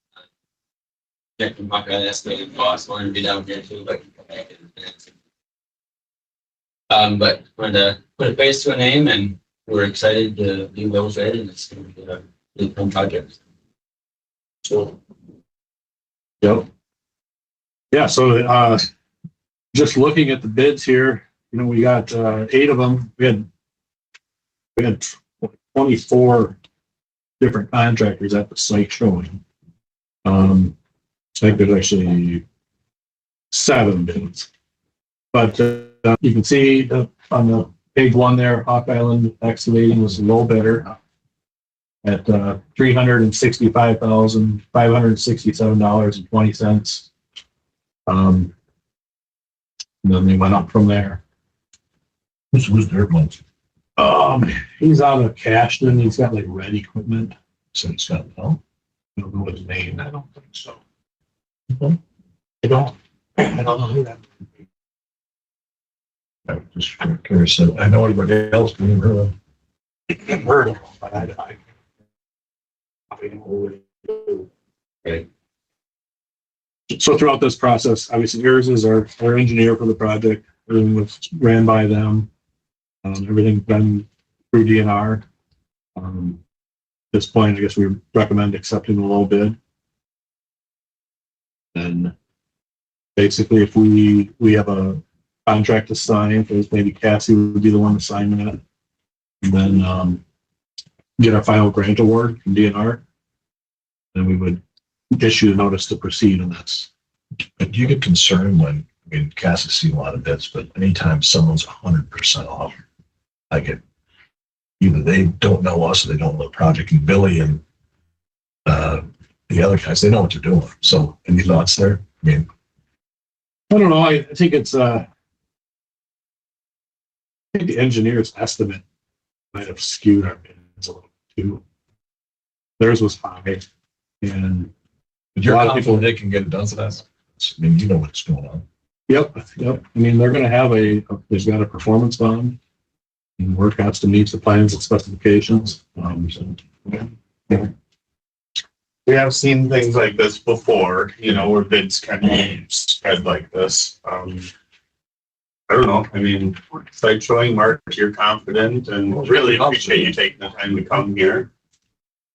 Check from Hawk Island Excavating boss, wanted to be down here too, but come back in advance. But wanted to put a face to a name, and we're excited to do those in, and it's going to be a really fun project. So. Yep. Yeah, so just looking at the bids here, we got 8 of them. We had 24 different contractors at the site showing. I think there's actually 7 bids. But you can see on the page 1 there, Hawk Island Excavating was the low bidder at $365,567.20. And then they went up from there. Who's their ones? He's out of Cashton. He's got like red equipment. So it's got, no? I don't know his name. I don't think so. I don't know who that. I'm just curious. I know anybody else being heard of. Heard of him, but I Right. So throughout this process, obviously yours is our engineer for the project. Everything was ran by them. Everything done through DNR. At this point, I guess we recommend accepting the low bid. And basically, if we have a contract to sign, because maybe Cassie would be the one to sign that. And then, get our final grant award from DNR. Then we would issue a notice to proceed, and that's, But do you get concerned when, I mean, Cass has seen a lot of bids, but anytime someone's 100% off, I get, either they don't know us or they don't know the project, and Billy and the other guys, they know what they're doing. So any thoughts there? I mean, I don't know, I think it's, I think the engineer's estimate might have skewed our bids a little too. Theirs was high, and but you're A lot of confident people- they can get it done for that? I mean, you know what's going on. Yep. I mean, they're gonna have there's got a performance bond. And work has to meet the plans and specifications. We have seen things like this before, where bids kind of spread like this. I don't know. I mean, it's like showing Mark you're confident and really appreciate you taking the time to come here.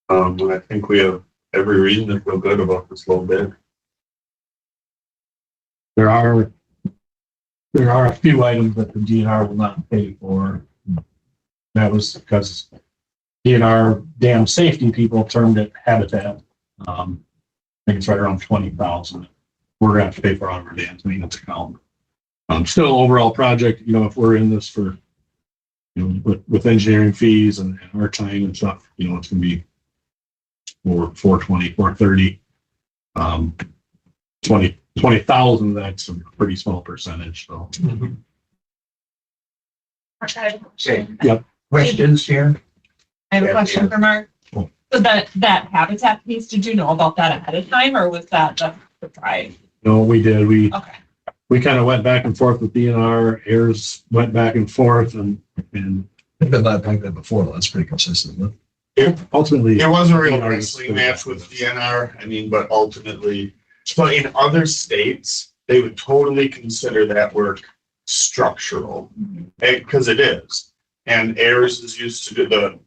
And I think we have every reason to feel good about this little bit. There are a few items that the DNR will not pay for. That was because DNR dam safety people termed it habitat. I think it's right around 20,000. We're gonna have to pay for all of our dams maintenance account. Still overall project, if we're in this for, with engineering fees and our time and stuff, it's gonna be 420, 430. 20,000, that's a pretty small percentage, so. Okay. Yep. Questions here? I have a question for Mark. Cool. So that habitat piece, did you know about that ahead of time, or was that the surprise? No, we did. Okay. We kind of went back and forth with DNR, heirs went back and forth and They've been like that before, though. That's pretty consistent, isn't it? ultimately. It was a real DNR wrestling match with DNR. I mean, but ultimately, so in other states, they would totally consider that work structural, because it is. And Ayers is used to doing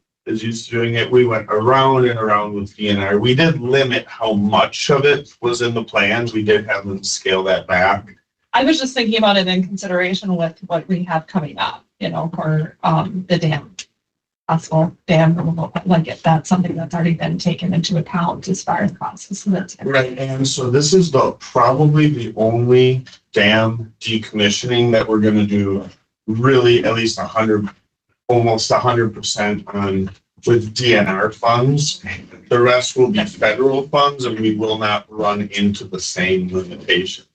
it. We went around and around with DNR. We did limit how much of it was in the plans. We did have them scale that back. I was just thinking about it in consideration with what we have coming up, for the dam, possible dam removal, like if that's something that's already been taken into account as far as process. So that's Right, and so this is probably the only dam decommissioning that we're gonna do really at least almost 100% on with DNR funds. The rest will be federal funds, and we will not run into the same limitations.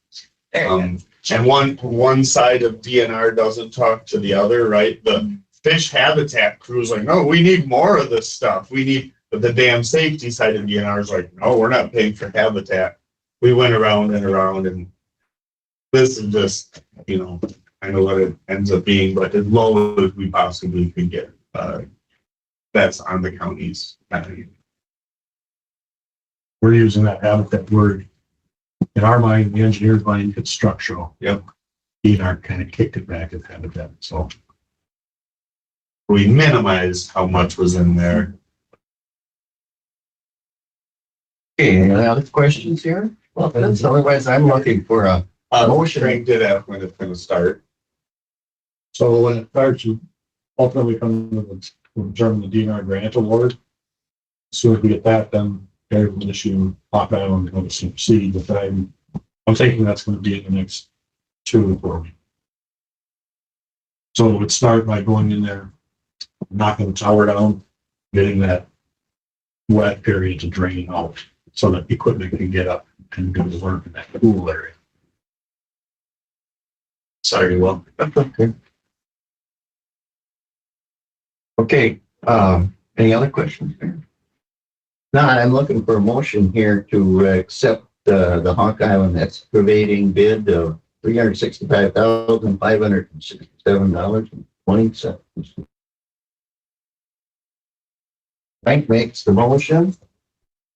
And one side of DNR doesn't talk to the other, right? The fish habitat crew is like, no, we need more of this stuff. But the dam safety side of DNR is like, no, we're not paying for habitat. We went around and around, and this is just, I know what it ends up being, but as low as we possibly could get. That's on the county's. We're using that habitat word. In our mind, the engineer's mind, it's structural. Yep. DNR kind of kicked it back as habitat, so. We minimized how much was in there. Okay, any other questions here? Well, otherwise I'm looking for a motion. Frank did ask when it's gonna start. So when it starts, you ultimately come with determine the DNR grant award. As soon as we get that, then they will issue Hawk Island notice to proceed, but I'm thinking that's gonna be in the next 2 to 4 weeks. So it would start by going in there, knocking the tower down, getting that wet area to drain out so that equipment can get up and do the work in that pool area. Sorry, well, Okay. Okay, any other questions there? No, I'm looking for a motion here to accept the Hawk Island excavating bid of $365,567.20. Frank makes the motion.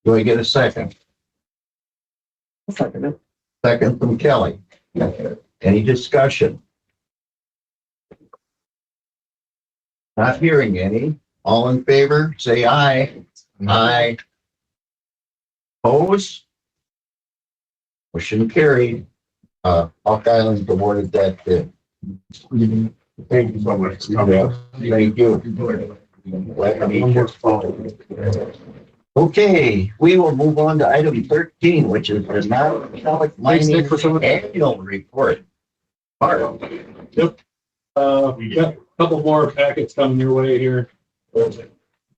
Do I get a second? Second. Second from Kelly. Any discussion? Not hearing any. All in favor, say aye. Aye. Opposed? Motion carried. Hawk Island awarded that bid. Thank you so much. Thank you. Glad to meet you. Okay, we will move on to item 13, which is the non-metallic mining annual report. Mark. We got a couple more packets coming your way here.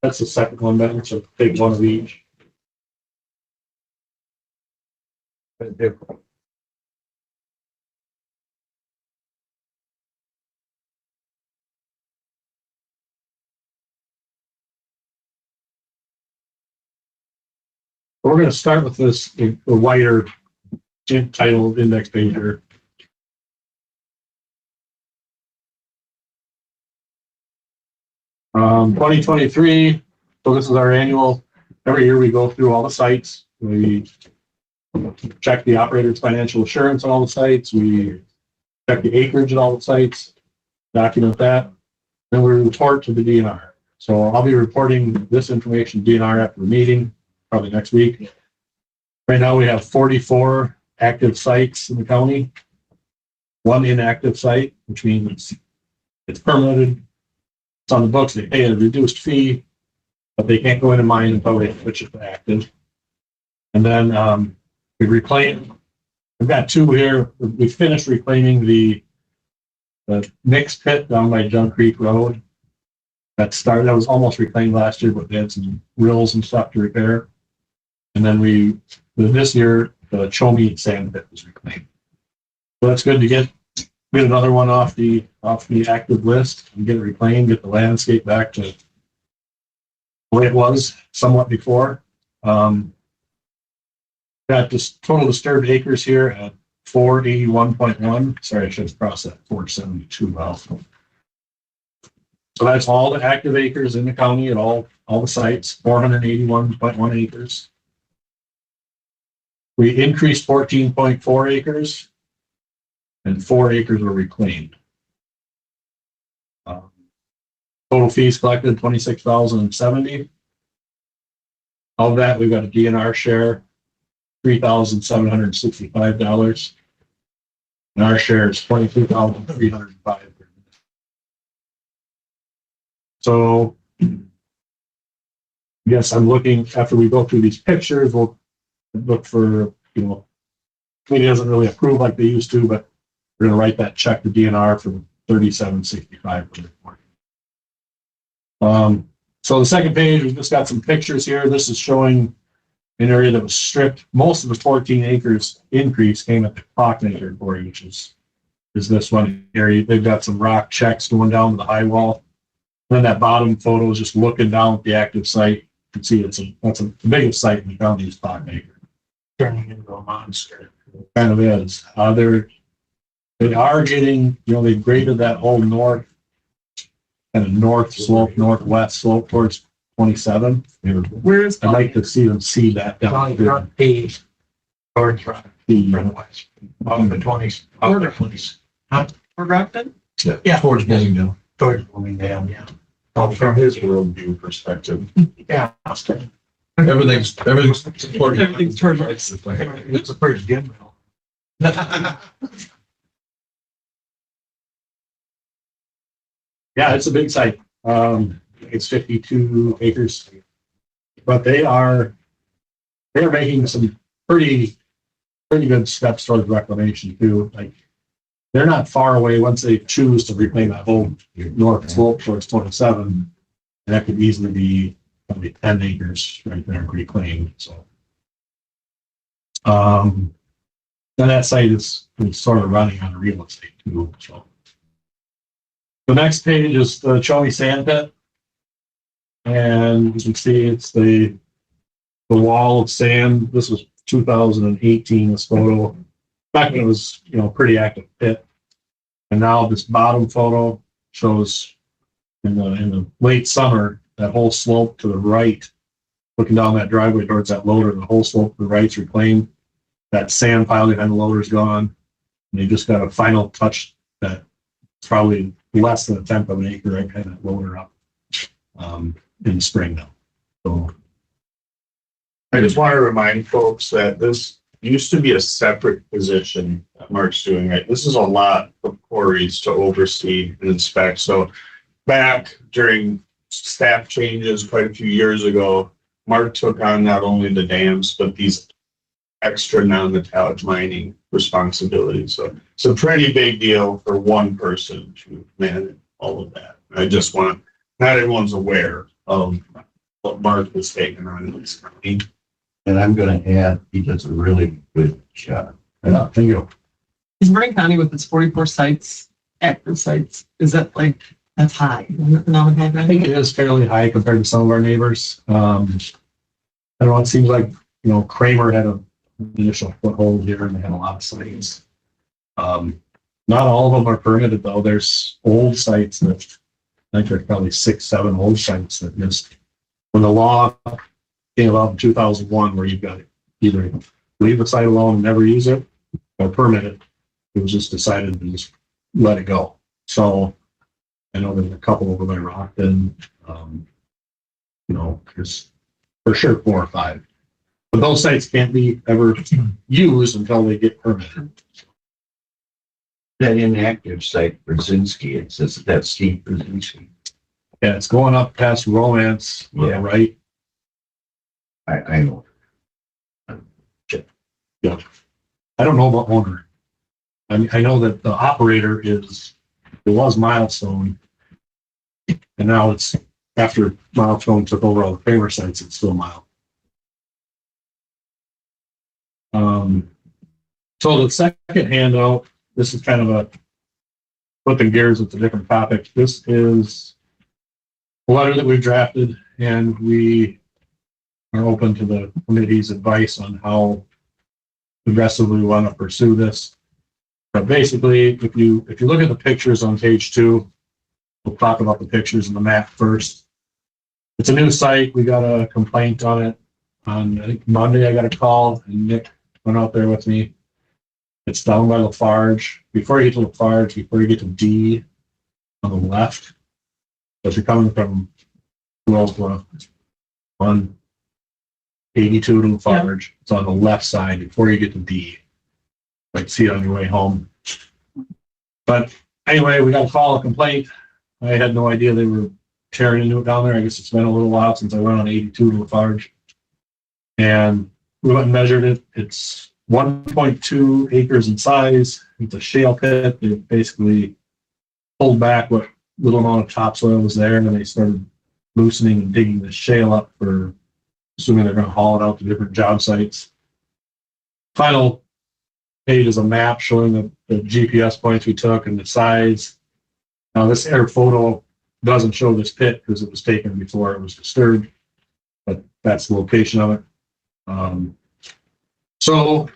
That's the second one, then, so take one of each. We're gonna start with this, the wider title index page here. 2023, so this is our annual, every year we go through all the sites. We check the operator's financial assurance on all the sites. We check the acreage at all the sites, document that. Then we report to the DNR. So I'll be reporting this information to DNR after the meeting, probably next week. Right now we have 44 active sites in the county, one inactive site, which means it's permitted. It's on the books, they pay a reduced fee, but they can't go in and mine until they switch it to active. And then we reclaim. We've got two here. We finished reclaiming the mixed pit down by Junk Creek Road. That was almost reclaimed last year, but they had some rills and stuff to repair. And then this year, the Chomi sand pit was reclaimed. So that's good to get another one off the active list and get it reclaimed, get the landscape back to the way it was somewhat before. Got just total disturbed acres here at 481.1. Sorry, I should have crossed that 472 out. So that's all the active acres in the county at all the sites, 481.1 acres. We increased 14.4 acres and 4 acres were reclaimed. Total fees collected $26,070. Of that, we've got a DNR share, $3,765. And our share is $22,305. So, yes, I'm looking, after we go through these pictures, we'll look for, committee doesn't really approve like they used to, but we're going to write that check to DNR for $37.65 for the report. So the second page, we've just got some pictures here. This is showing an area that was stripped. Most of the 14 acres increase came at the Clockman territory, which is this one area. They've got some rock checks going down to the high wall. And then that bottom photo is just looking down at the active site. You can see that's the biggest site in the county is Clockman. Turning into a monster. It kind of is. They are getting, they graded that whole north slope, northwest slope towards 27. Where is? I'd like to see them see that down there. Towards on the 20s. On the 20s. Huh? For Grafton? Yeah, towards Bloomingdale. Towards Bloomingdale, yeah. From his worldview perspective. Yeah. Everything's Everything's turned. It's a pretty good mill. Yeah, it's a big site. It's 52 acres, but they are making some pretty good steps towards reclamation too. Like they're not far away once they choose to reclaim that whole north slope towards 27. And that could easily be probably 10 acres right there reclaimed. So, and that site is sort of running on real estate too. So. The next page is the Chomi sand pit. And you can see it's the wall of sand. This was 2018, this photo. Back when it was, pretty active pit. And now this bottom photo shows in the late summer, that whole slope to the right, looking down that driveway towards that loader, the whole slope to the right's reclaimed. That sand pile behind the loader's gone. And they just got a final touch that probably less than a tenth of an acre, right, kind of loader up in the spring now. So I just want to remind folks that this used to be a separate position that Mark's doing, right? This is a lot of quarries to oversee and inspect. So back during staff changes quite a few years ago, Mark took on not only the dams, but these extra non-metallic mining responsibilities. So it's a pretty big deal for one person to manage all of that. I just want, not everyone's aware of what Mark was taking on in this county. And I'm gonna add, he does a really good job. Yeah, thank you. Is Vernon County with its 44 sites, active sites, is that like, that's high? No, I think it is fairly high compared to some of our neighbors. I don't know, it seems like, Kramer had an initial foothold here and they had a lot of sites. Not all of them are permitted though. There's old sites that, I think there's probably 6, 7 old sites that just, when the law came about in 2001, where you've got to either leave the site alone and never use it or permit it, it was just decided to just let it go. So I know there's a couple over by Rockton, there's for sure 4 or 5. But those sites can't be ever used until they get permitted. That inactive site, Brzezinski, it says that's Steve Brzezinski. Yeah, it's going up past Romance, Yeah. right? I know. Yeah. I don't know about owner. I know that the operator it was Milestone. And now it's, after Milestone took over all the Kramer sites, it's still Milestone. So the second handout, this is kind of a flipping gears with a different topic. This is a letter that we've drafted, and we are open to the committee's advice on how aggressively we want to pursue this. But basically, if you look at the pictures on page 2, we'll talk about the pictures and the map first. It's a new site. We got a complaint on it on, I think, Monday. I got a call, and Nick went out there with me. It's down by Lafarge. Before you get to Lafarge, before you get to D on the left, so if you're coming from on 82 to Lafarge, it's on the left side before you get to D. Like, see it on your way home. But anyway, we got a call, a complaint. I had no idea they were tearing into it down there. I guess it's been a little while since I went on 82 to Lafarge. And we went and measured it. It's 1.2 acres in size. It's a shale pit. They basically pulled back what little amount of topsoil was there, and then they started loosening and digging the shale up for, assuming they're going to haul it out to different job sites. Final page is a map showing the GPS points we took and the size. Now, this air photo doesn't show this pit because it was taken before it was disturbed, but that's the location of it. So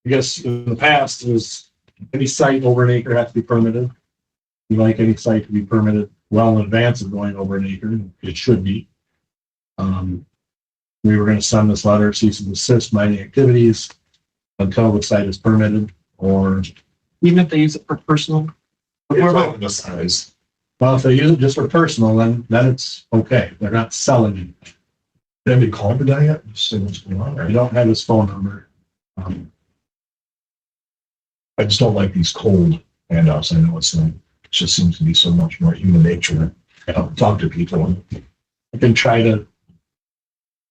I guess in the past, is any site over an acre has to be permitted. We like any site to be permitted well in advance of going over an acre. It should be. We were going to send this letter, cease and desist mining activities until the site is permitted, or even if they use it for personal. The size. Well, if they use it just for personal, then it's okay. They're not selling it. They haven't called the guy yet? Just say what's going on. I don't have his phone number. I just don't like these cold handouts. I know it just seems to be so much more human nature. Talk to people. I can try to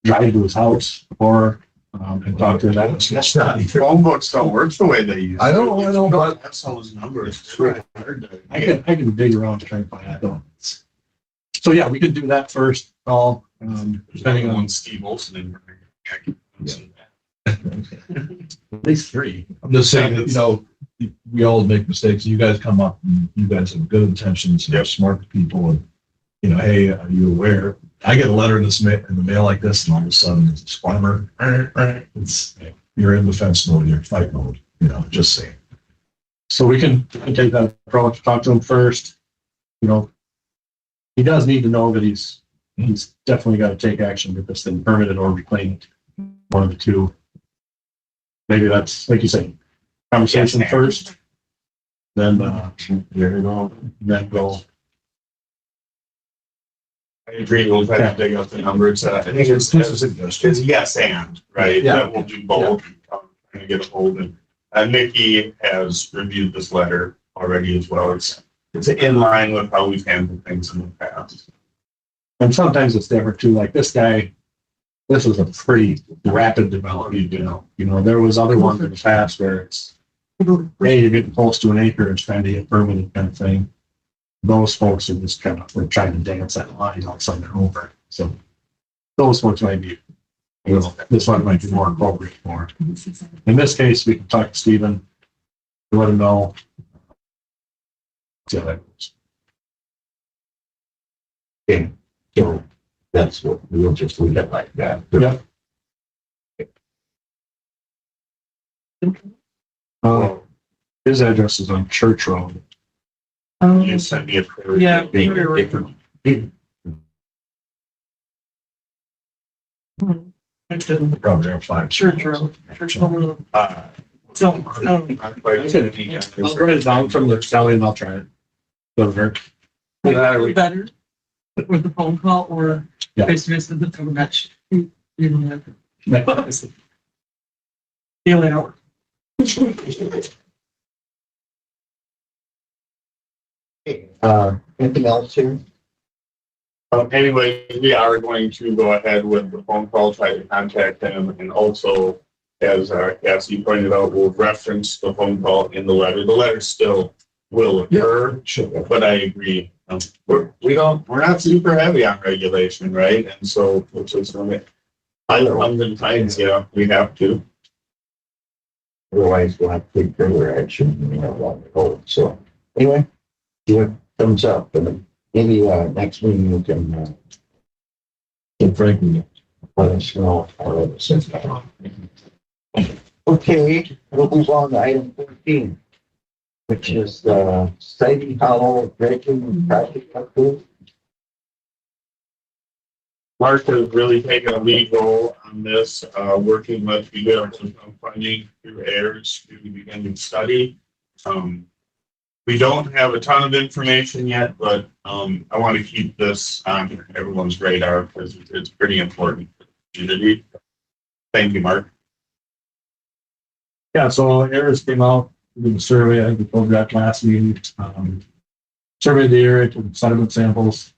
drive to his house or and talk to him. That's not even. Phone books don't work the way they used to. I know, but That's all his numbers. It's really hard to I can dig around to try and find out. So yeah, we could do that first. All depending on Steve Olson and at least 3. I'm just saying that, we all make mistakes. You guys come up and you guys have good intentions. You're smart people and, hey, are you aware? I get a letter in the mail like this and all of a sudden it's a disclaimer. You're in defense mode, you're in fight mode, just saying. So we can take that approach, talk to him first. He does need to know that he's definitely got to take action, get this thing permitted or reclaimed. One of the two. Maybe that's, like you say, conversation first, then then go. I agree. We'll try to dig up the numbers. I think it's yes and, right? Yeah. That we'll do both. gonna get a hold of. Nikki has reviewed this letter already as well. It's in line with how we've handled things in the past. And sometimes it's different too, like this guy, this was a pretty rapid development, you know, there was other ones in the past where it's, hey, you're getting close to an acre and trying to get permanent kind of thing. Those folks are just kind of, we're trying to dance that line outside they're over. So those folks might be, you know, this one might be more appropriate for. In this case, we can talk to Stephen, let him know. See how that goes. Okay, so that's what, we'll just leave it like that. Yep. His address is on Church Road. You sent me a prayer. Yeah. Being different. Probably are fine. Church Road. Church Road. So, I'm quite sure that he- I'll write it down from the Sally and I'll try it. Doesn't hurt. better with the phone call or Yeah. face to face with the match. You know, daily hour. Anything else here? Anyway, we are going to go ahead with the phone call, try to contact them, and also, as Cassie pointed out, we'll reference the phone call in the letter. The letter still will occur, but I agree. We're not super heavy on regulation, right? And so, which is times, yeah, we have to. Otherwise, we'll have to take further action, you know, along the road. So anyway, do it thumbs up and maybe next meeting you can Frankie let us know how it says. Okay, we'll move on to item 14, which is the Sadie Hollow dredging project update. Mark has really taken a lead role on this, working with the funding through AIRS to begin to study. We don't have a ton of information yet, but I want to keep this on everyone's radar because it's pretty important for the community. Thank you, Mark. Yeah, so AIRS came out, did a survey, I think we told you that last meeting. Surveyed the area, took sediment samples.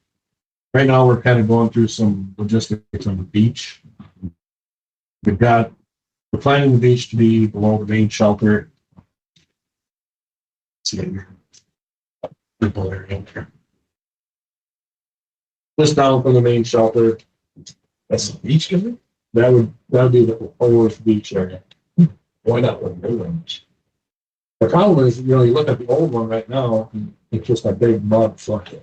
Right now, we're kind of going through some logistics on the beach. We're planning the beach to be below the main shelter. See here. Purple area there. Just down from the main shelter. That's the beach, isn't it? That would be the whole beach area. Why not with new ones? The problem is, you know, you look at the old one right now, it's just a big mud flood.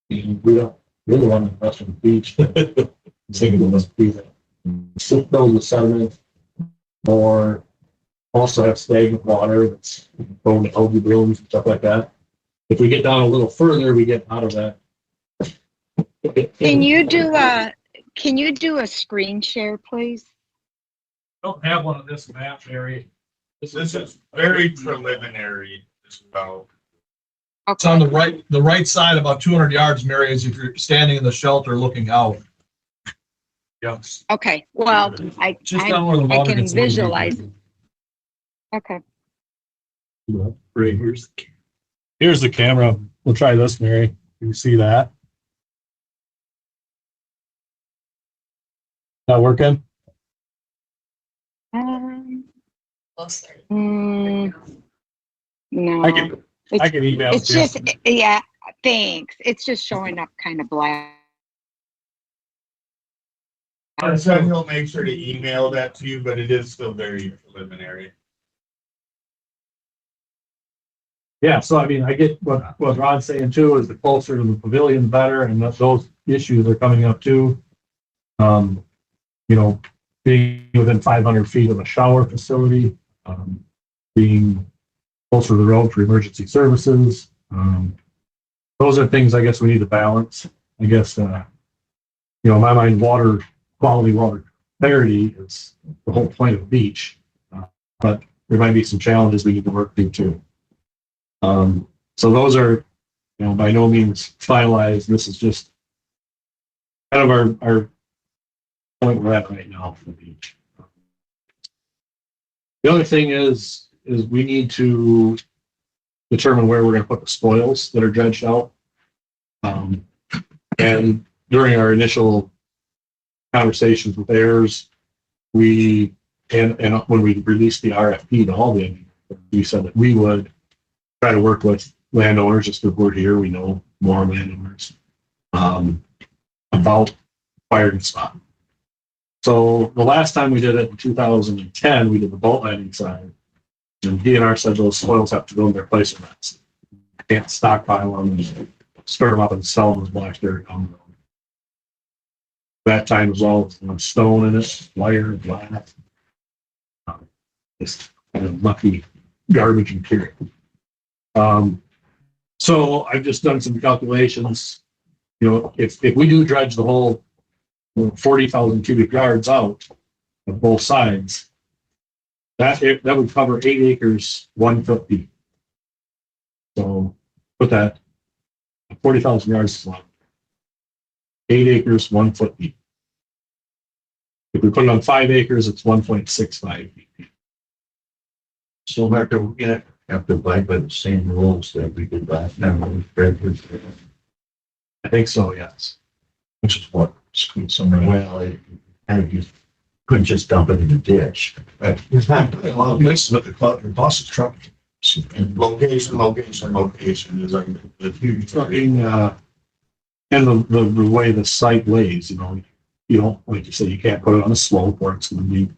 We don't really want to invest in the beach. Thinking it must be silt filled with sediment, or also have stagnant water that's prone to algae blooms and stuff like that. If we get down a little further, we get out of that. Can you do a screen share, please? Don't have one of this map, Mary. This is very preliminary as well. It's on the right side, about 200 yards, Mary, as if you're standing in the shelter looking out. Yes. Okay, well, I can visualize. Okay. Great. Here's the camera. We'll try this, Mary. Can you see that? Not working? No. I can email It's it to you. just, yeah, thanks. It's just showing up kind of black. I said he'll make sure to email that to you, but it is still very preliminary. Yeah, so I mean, I get what Rod's saying too, is the closer to the pavilion, the better, and those issues are coming up too. You know, being within 500 feet of a shower facility, being closer to the road for emergency services. Those are things I guess we need to balance. I guess, you know, in my mind, quality water clarity is the whole point of the beach. But there might be some challenges we need to work through too. So those are, you know, by no means finalized. This is just kind of our point we're at right now for the beach. The other thing is we need to determine where we're gonna put the spoils that are dredged out. And during our initial conversations with heirs, and when we released the RFP to all the, we said that we would try to work with landowners, just because we're here, we know more landowners, about firing spot. So the last time we did it in 2010, we did the boat landing side. And DNR said those soils have to go in their place of rest. Can't stockpile them and stir them up and sell them as black dirt on the road. That time was all stone in it, wire, glass. Just kind of mucky garbage material. So I've just done some calculations. You know, if we do dredge the whole 40,000 cubic yards out of both sides, that would cover 8 acres, 1 foot deep. So put that 40,000 yards is a lot. 8 acres, 1 foot deep. If we put it on 5 acres, it's 1.65 feet. So Martha, we're gonna have to abide by the same rules that we did last time. I think so, yes. Which is what, somewhere. Well, you couldn't just dump it in the ditch. There's not a lot of places with the boss's truck. And location is like the huge. Trucking, and the way the site lays, you know, you don't, like you said, you can't put it on a slope where it's going to be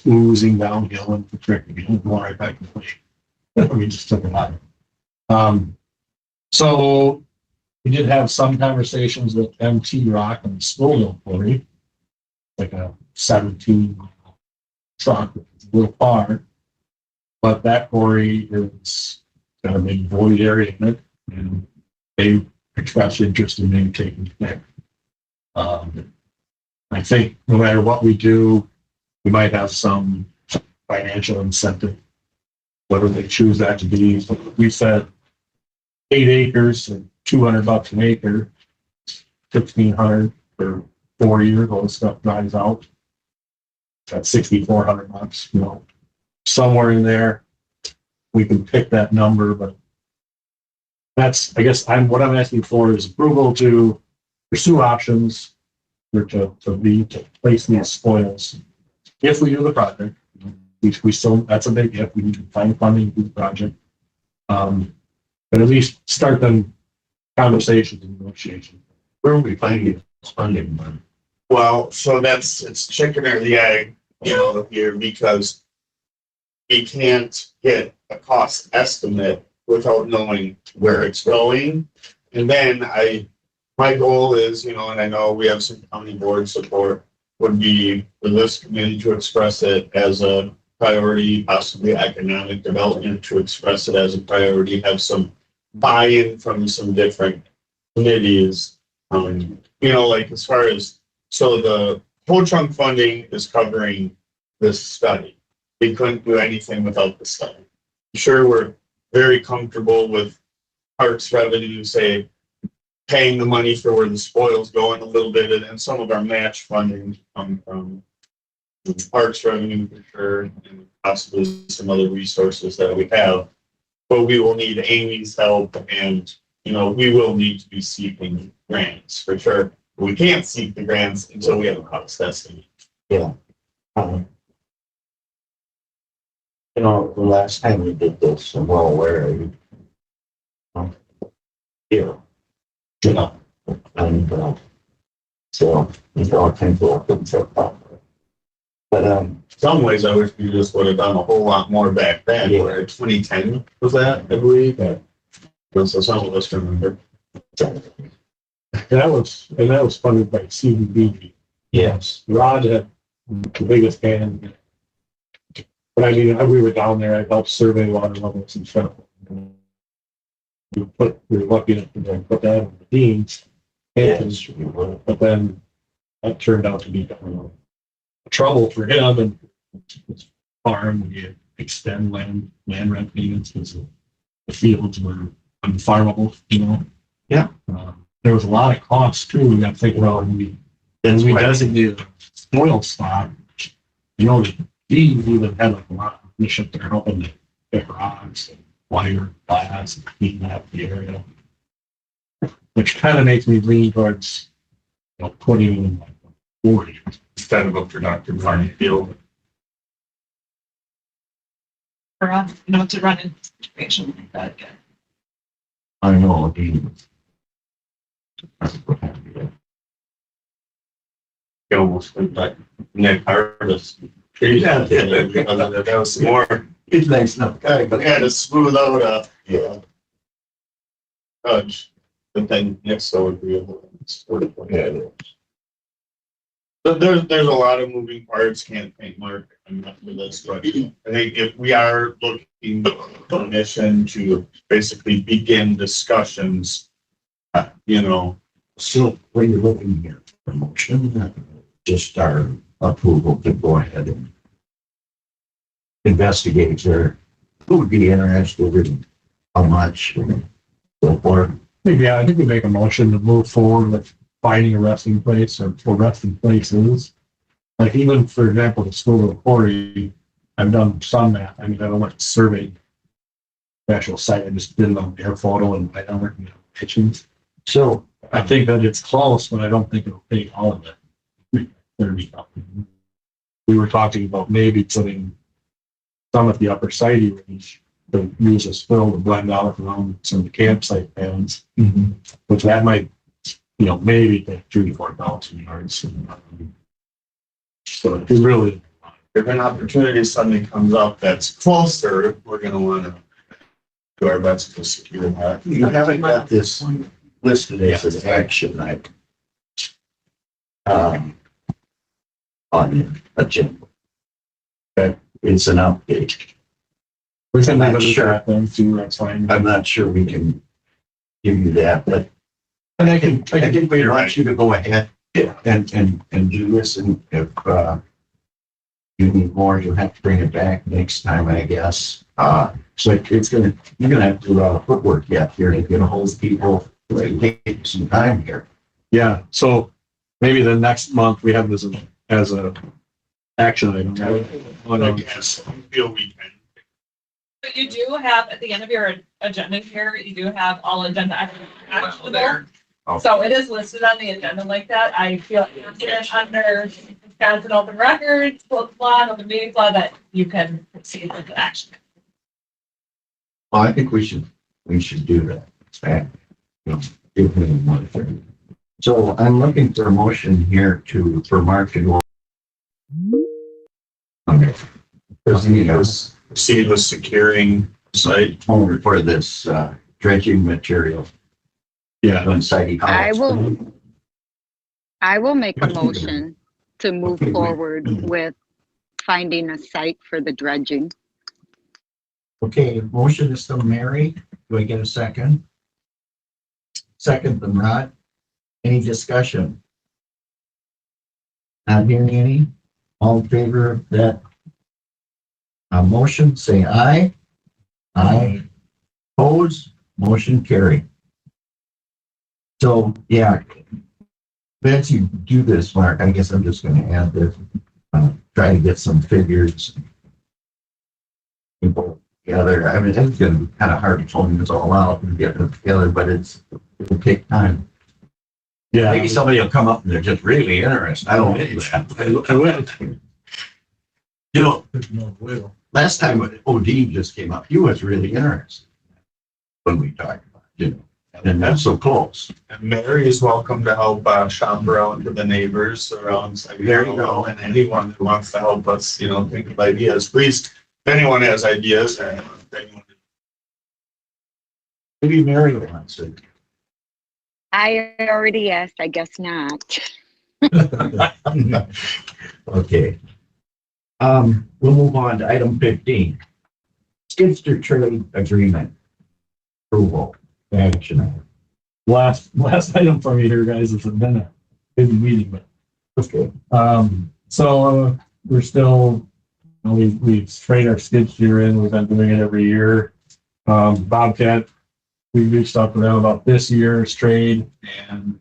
oozing downhill and protecting you, going right back in the lake. We just took a lot. So we did have some conversations with MT Rock and Scoville Quarry, like a 17 truck, a little far, but that quarry is got a big void area in it, and they expressed interest in maybe taking it there. I think no matter what we do, we might have some financial incentive, whether they choose that to be. We said 8 acres and $200 an acre, 1,500 for 4 years. All this stuff dries out. That's $6,400. You know, somewhere in there, we can pick that number. But that's, I guess, what I'm asking for is approval to pursue options or to place these spoils. If we do the project, we still, that's a big if. We need to find funding to do the project. But at least start them conversations and negotiations. Where are we finding funding money? Well, so it's chicken or the egg, you know, here, because we can't get a cost estimate without knowing where it's going. And then my goal is, you know, and I know we have some county board support, would be for this committee to express it as a priority, possibly economic development to express it as a priority, have some buy-in from some different committees. You know, like as far as, so the whole chunk funding is covering this study. We couldn't do anything without the study. Sure, we're very comfortable with parks revenue, say, paying the money for where the spoils going a little bit, and some of our match funding come from parks revenue for sure, and possibly some other resources that we have. But we will need Amy's help, and you know, we will need to be seeking grants for sure. We can't seek the grants until we have a cost estimate. Yeah. You know, the last time we did this, I'm well aware of it. Here. You know, and so it's all kinds of things like that. But some ways I wish we just would have done a whole lot more back then. Yeah. Where 2010 was that, I believe. Yeah. So some of us remember. That was funded by CDBG. yes. Rod had the biggest hand. But I mean, we were down there, I helped survey water levels and stuff. We were lucky enough to put that on the deans. Yes. But then that turned out to be trouble for him and his farm. We had extend land rent payments because the fields were unfarmable, you know. Yeah. There was a lot of costs too. We got to think about when we designated a spoil spot. You know, the deeds even had like a lot of mission, they're helping to pick rocks and wire glass and clean up the area. Which kind of makes me lean towards, putting in like 40 Instead of a productive farming field. For us, to run in a situation like that. I know, It almost went like neck harvest. Yeah, that was more. it's nice enough guy, But had to smooth out touch, but then next though would be a little sort of like. Yeah. So there's a lot of moving parts, can't paint Mark, I'm not for this, but I think if we are looking for permission to basically begin discussions, So when you're looking here for motion, just our approval to go ahead and investigate or who would be interested in how much and so forth. Yeah, I think we make a motion to move forward with finding a resting place or resting places. Like even, for example, the school of quarry, I've done some that. I mean, I don't want to survey the actual site. I just did it on air photo and I don't work kitchens. So I think that it's close, but I don't think it'll take all of it. We were talking about maybe putting some at the upper sidey range to use as fill to blend out around some of the campsite bands, which that might, maybe take 3,000 to 4,000 yards. So it really, if an opportunity suddenly comes up that's closer, we're gonna wanna do our best to secure that. you haven't got this listed as an action item. On the agenda. Okay, it's an update. we can I'm leave not it sure. at that then too, that's fine. I'm not sure we can give you that, but and I think we want you to go ahead and do this, and if you need more, you'll have to bring it back next time, I guess. So you're gonna have to do a lot of footwork yet here to get a hold of people. It'll take some time here. Yeah, so maybe the next month we have this as a action item. I guess, I feel we can. But you do have, at the end of your agenda here, you do have all agenda items actionable. So it is listed on the agenda like that. I feel confident under Wisconsin Open Records, law, open meetings law, that you can proceed with the action. Well, I think we should do that. Give me one thing. So I'm looking for a motion here for Mark to go. Okay. Proceed with securing site. For this dredging material. Yeah. I will make a motion to move forward with finding a site for the dredging. Okay, motion is from Mary. Do I get a second? Second from Rod. Any discussion? Not hearing any? All in favor of that motion, say aye. Aye. Opposed? Motion carried. So, yeah, Betsy, do this, Mark. I guess I'm just going to add this. Try to get some figures. People together. I mean, it's going to be kind of hard to pull this all out and get them together, but it'll take time. Yeah. Maybe somebody will come up and they're just really interested. I don't know. I will. You know, last time when OD just came up, he was really interested when we talked about it, and that's so close. And Mary is welcome to help shop around to the neighbors around. There you go. And anyone who wants to help us, think of ideas, please. If anyone has ideas, Maybe Mary wants it. I already asked, I guess not. Okay. We'll move on to item 15. Skidster trade agreement. Approval. Action item. Last item for me here, guys, is a minute. Busy meeting, but okay. So we're still, we've sprayed our skid steer in. We've been doing it every year. Bobcat, we reached out to them about this year's trade, and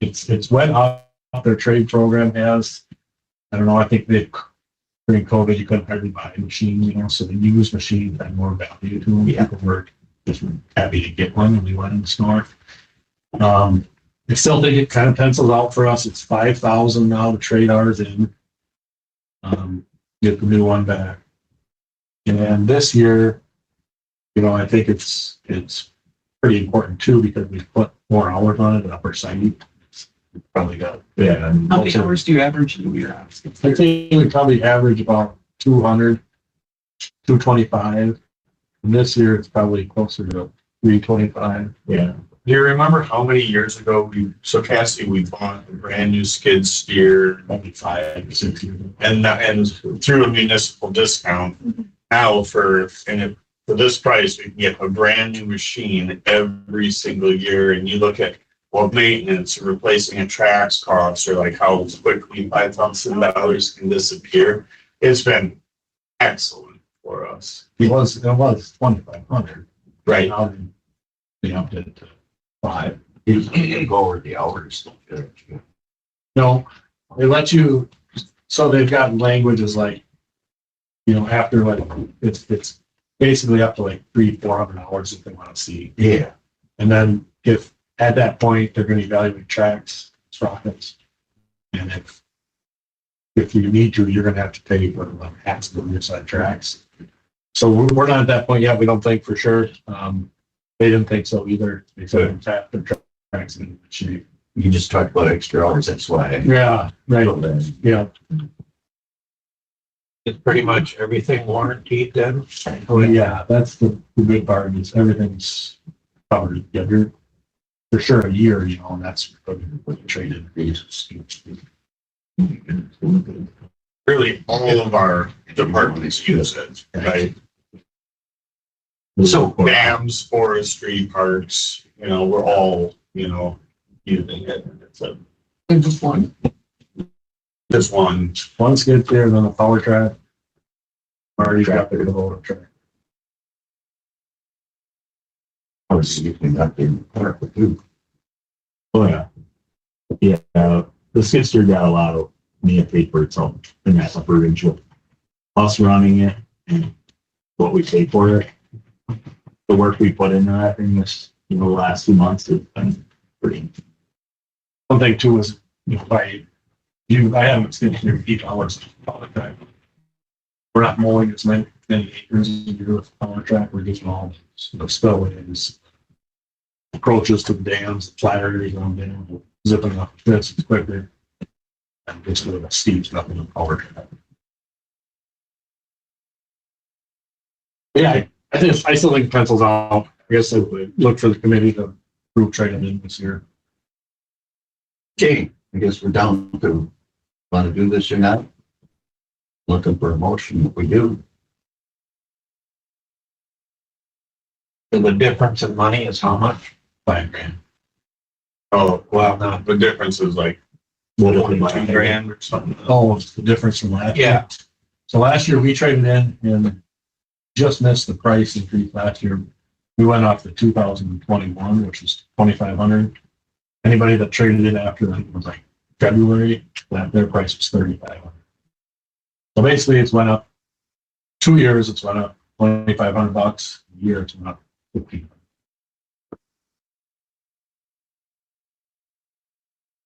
it's went up. Their trade program has, I don't know, I think they've during COVID, you couldn't hardly buy a machine, you know, so the used machines had more value to them. Yeah. People were just happy to get one, and we went in the store. I still think it kind of pencils out for us. It's 5,000 now to trade ours in. Get the new one back. And this year, you know, I think it's pretty important too, because we put more hours on it, upper side. Probably got, yeah. and How many also- hours do you average in a year? I think we probably average about 200, 225. And this year it's probably closer to 325. Yeah. Do you remember how many years ago we bought a brand new skid steer, Maybe 5, 6 years. and through a municipal discount. Now for this price, we can get a brand new machine every single year. And you look at what maintenance, replacing a tracks costs, or like how quickly $5,000 can disappear. It's been excellent for us. It was 2,500. Right. Now they upped it to 5. You can't go over the hours. No, they let you, so they've got languages like, you know, after like, it's basically up to like 300-400 hours if they want to see. Yeah. And then if at that point, they're going to evaluate tracks, sprockets. And if you need to, you're going to have to pay for like half of the inside tracks. So we're not at that point yet. We don't think for sure. They didn't think so either. They said in fact, their tracks in good shape. You just talked about extra hours, that's why. Yeah, right. Yeah. It's pretty much everything warranted then? Oh, yeah, that's the good part is everything's covered. Yeah, you're for sure a year, you know, and that's what you traded. Really, all of our departments use it, right? So Dams, forestry, parks, you know, we're all, you know, using it. It's Just one. just One skid steer and then a power track. Already got the Kubota track. I was sleeping up in park with you. Oh, yeah. Yeah, the skid steer got a lot of me paper itself in that upper range with us running it and what we paid for it. The work we put into that thing this, you know, the last 2 months has been pretty. One thing too is, you know, I haven't skid steer 8 hours all the time. We're not mowing as many acres as you do with the power track. We're just all, you know, spillways, approaches to the dams, the flat areas on dam, zipping up this quicker. And just with a steep stuff in the power track. Yeah, I still think pencils out. I guess I would look for the committee to approve trading in this year. Okay, I guess we're down to, want to do this or not? Looking for a motion if we do. So the difference in money is how much? $5,000. Oh, well, no, the difference is like $2,000 or something. Oh, it's the difference from last year. Yeah. So last year we traded in and just missed the price increase last year. We went off the 2021, which was 2,500. Anybody that traded in after that was like February, their price was 3,500. So basically it's went up 2 years, it's went up $2,500. A year it's went up 1,500.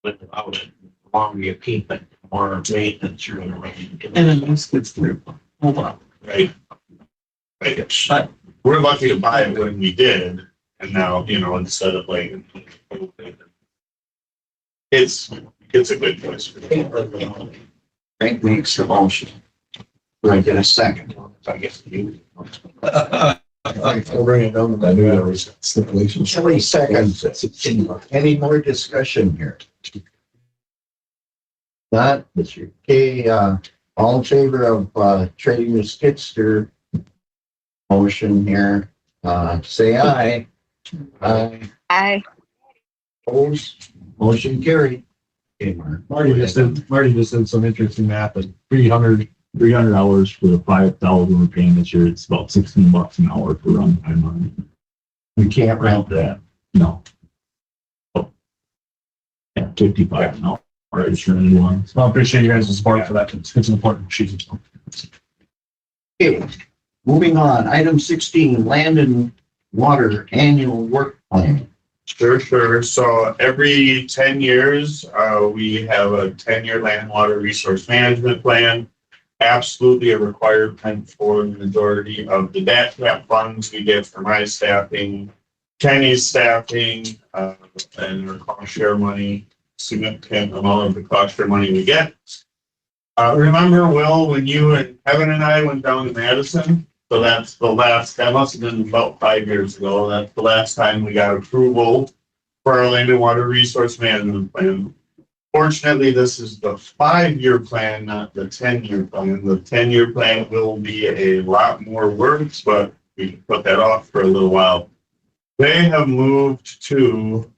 Without it, the longer you keep it, the more maintenance you're gonna run into. And then this gets through. Hold on. Right. But we're lucky to buy it when we did, and now, you know, instead of like, it's a good choice. Frank makes the motion. Do I get a second? I guess you. I'll bring it down to that. Shelley seconds. Any more discussion here? Not, okay, all in favor of trading the skid steer motion here, say aye. Aye. Aye. Opposed, motion carried. Okay, Mark. Marty just did some interesting math, like 300 hours for the 5,000 we're paying this year. It's about $16 an hour for runtime on it. We can't rent that. No. Oh. Yeah, 55 an hour. registration one. So I appreciate you guys' support for that. It's important. She's Okay, moving on, item 16, land and water annual work plan. Sure. So every 10 years, we have a 10-year land and water resource management plan. Absolutely a requirement for the majority of the DAT funds we get for my staffing, Kenny's staffing, and our cost share money, significant amount of the cost share money we get. Remember, Will, when you and Kevin and I went down to Madison? So that's the last, that must have been about 5 years ago. That's the last time we got approval for our land and water resource management plan. Fortunately, this is the 5-year plan, not the 10-year plan. The 10-year plan will be a lot more work, but we can put that off for a little while. They have moved to,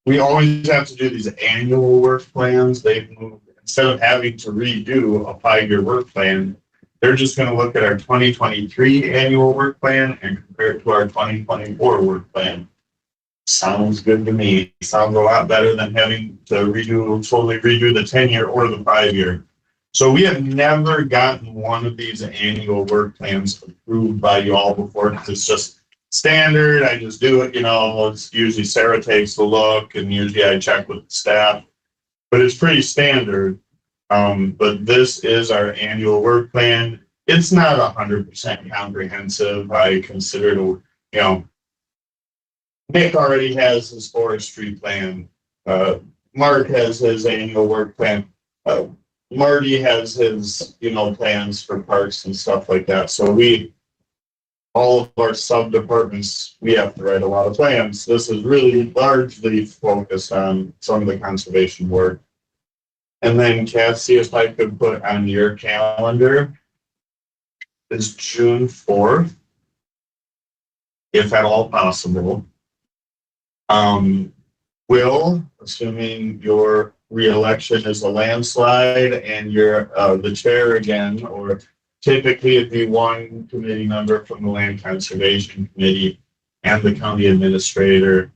we always have to do these annual work plans. They've moved, instead of having to redo a 5-year work plan, they're just going to look at our 2023 annual work plan and compare it to our 2024 work plan. Sounds good to me. Sounds a lot better than having to totally redo the 10-year or the 5-year. So we have never gotten one of these annual work plans approved by you all before. It's just standard. I just do it, it's usually Sarah takes a look and usually I check with the staff, but it's pretty standard. But this is our annual work plan. It's not 100% comprehensive. I consider it, Nick already has his forestry plan. Mark has his annual work plan. Marty has his, plans for parks and stuff like that. So all of our sub departments, we have to write a lot of plans. This is really largely focused on some of the conservation work. And then Cassie, if I could put on your calendar, is June 4th, if at all possible. Will, assuming your re-election is a landslide and you're the chair again, or typically it'd be one committee member from the Land Conservation Committee and the county administrator.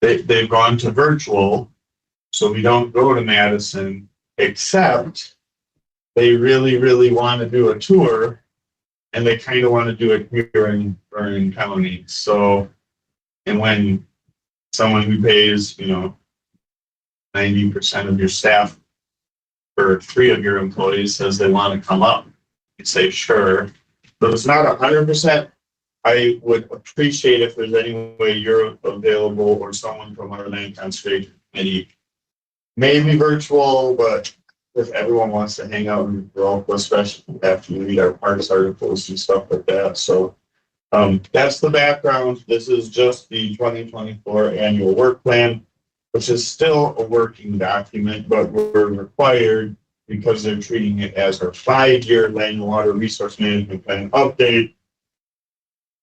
They've gone to virtual, so we don't go to Madison, except they really, really want to do a tour and they kind of want to do it here in Vernon County. So, and when someone who pays, 90% of your staff for 3 of your employees says they want to come up, you say, sure. But it's not 100%. I would appreciate if there's any way you're available or someone from our land conservation committee, maybe virtual, but if everyone wants to hang out and grow, especially after you read our parks articles and stuff like that. So that's the background. This is just the 2024 annual work plan, which is still a working document, but we're required, because they're treating it as our 5-year land and water resource management plan update.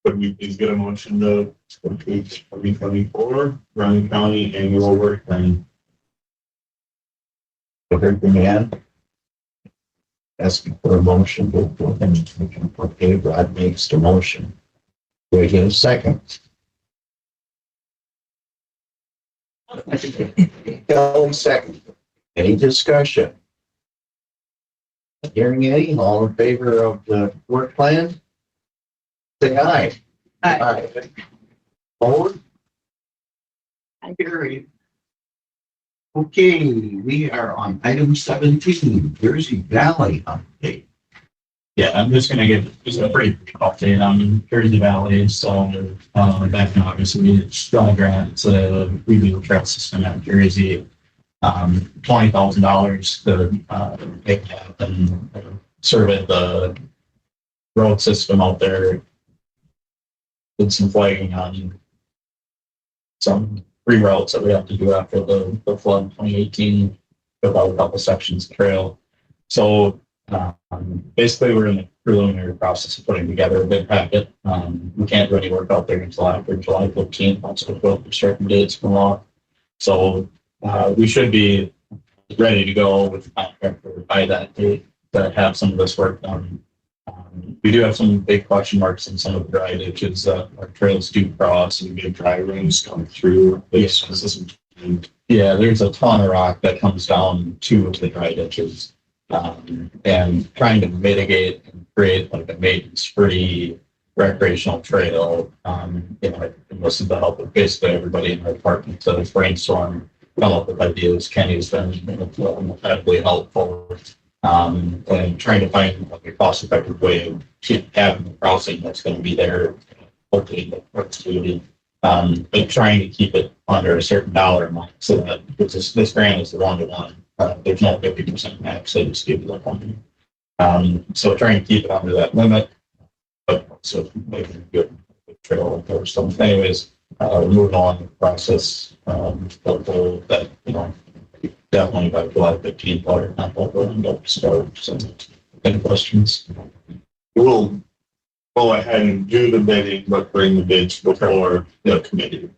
Could we please get a motion to complete 2024 Vernon County annual work plan? Heard the man. Asking for a motion, okay, Rod makes the motion. Do I get a second? Kelly second. Any discussion? Hearing any, all in favor of the work plan? Say aye. Aye. Forward? Carried. Okay, we are on item 17, Jersey Valley update. Yeah, I'm just gonna give just a brief update on Jersey Valley. So, back in August, we got a grant to review the trail system at Jersey. $20,000 to make that and survey the road system out there. Did some flagging on some reroutes that we have to do after the flood in 2018, about a couple sections of trail. So basically, we're in the preliminary process of putting together a bid packet. We can't do any work out there until after July 15th, once the construction dates come off. So we should be ready to go with the contractor by that date to have some of this work done. We do have some big question marks in some of the dry ditches that our trails do cross, and big dry rooms come through. This is Yeah, there's a ton of rock that comes down to the dry ditches. And trying to mitigate and create like a maintenance-free recreational trail. This is the help of basically everybody in our department to brainstorm, come up with ideas. Kenny's been incredibly helpful. And trying to find like a cost-effective way of having the crossing that's going to be there, hopefully the perpetuity. But trying to keep it under a certain dollar amount so that this grant is the 1-to-1. There's no 50% max, so just give you that one. So trying to keep it under that limit, but also making a good trail or something. Anyways, moving on the process, hopeful that, definitely by July 15th, or not, we'll end up start. So any questions? We'll go ahead and do the bidding, but bring the bids before the committee.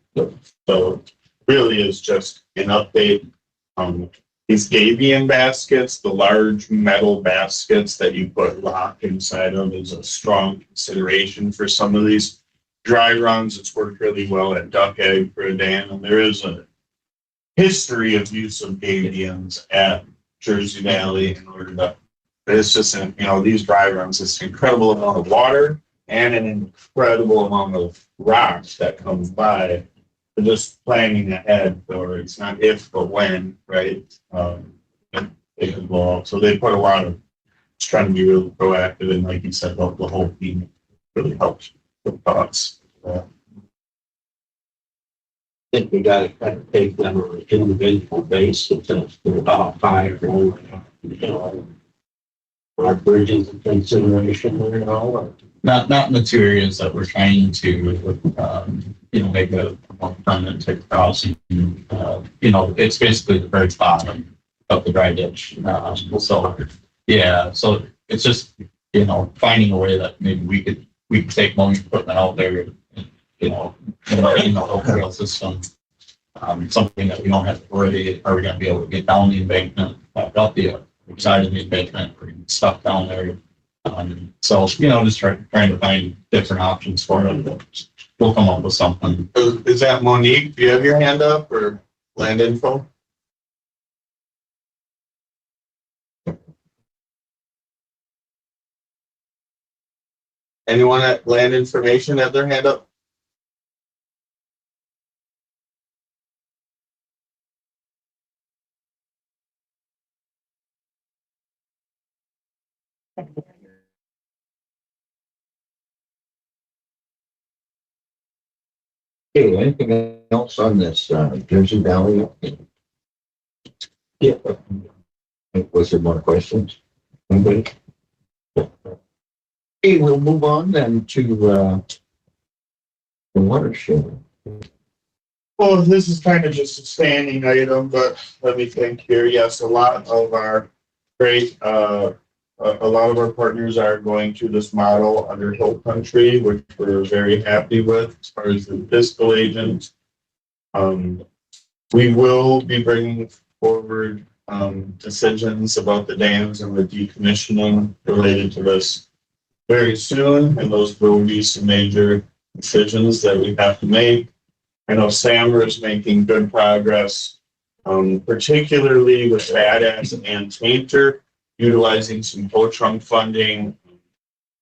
So really is just an update. These avian baskets, the large metal baskets that you put rock inside of, is a strong consideration for some of these dry runs. It's worked really well at Duck Egg for a dam, and there is a history of use of avians at Jersey Valley in order to, but it's just, these dry runs, it's an incredible amount of water and an incredible amount of rocks that comes by. But just planning ahead, or it's not if, but when, right? They could blow up. So they put a lot of, just trying to be really proactive, and like you said, the whole team really helps with thoughts. I think we got to kind of take them on an individual basis, since they're about 5 our bridges and consideration, or Not materials that we're trying to, make a more permanent type crossing. It's basically the very bottom of the dry ditch. So it's just, finding a way that maybe we could take more equipment out there, in the whole trail system. Something that we don't have to worry, are we going to be able to get down the embankment, back up the side of the embankment, or stuff down there. So, just trying to find different options for it. We'll come up with something. Is that Monique? Do you have your hand up, or land info? Anyone at land information have their hand up? Okay, anything else on this Jersey Valley? Yeah. Was there more questions? Anybody? Okay, we'll move on then to the watershed. Well, this is kind of just a standing item, but let me think here. Yes, a lot of our partners are going to this model under Hill Country, which we're very happy with as far as the fiscal agent. We will be bringing forward decisions about the dams and the decommissioning related to this very soon, and those will be some major decisions that we have to make. I know Sammer is making good progress, particularly with Badass and Tainter, utilizing some co-trunk funding.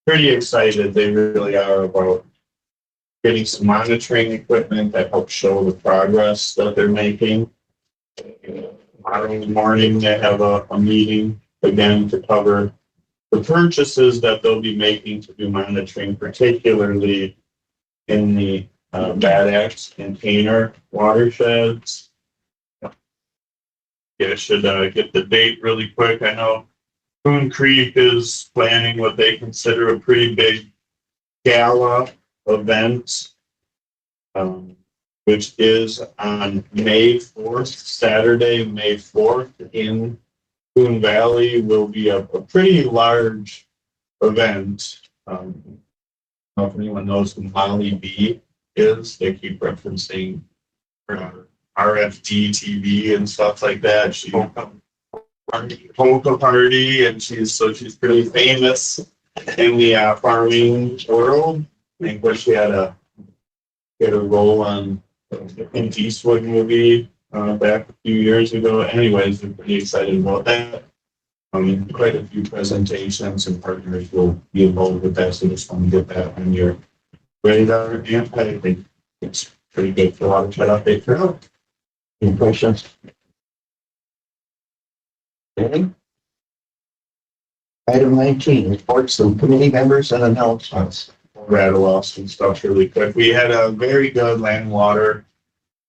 Pretty excited, they really are, about getting some monitoring equipment that helps show the progress that they're making. Tomorrow morning, they have a meeting again to cover the purchases that they'll be making to do monitoring, particularly in the Badass container watersheds. Yeah, I should get the date really quick. I know Coon Creek is planning what they consider a pretty big gala event, which is on May 4th, Saturday, May 4th in Coon Valley. Will be a pretty large event. I don't know if anyone knows who Molly B is. They keep referencing RFD TV and stuff like that. She polka party, and she's pretty famous in the farming world. I think where she had a role on the Clint Eastwood movie back a few years ago. Anyways, we're pretty excited about that. Quite a few presentations and partners will be involved with that, so just want to get that on your radar. And I think it's pretty good for a lot of chat update for now. Any questions? Okay. Item 19, reports from committee members and announcements. Rattle off some stuff really quick. We had a very good land and water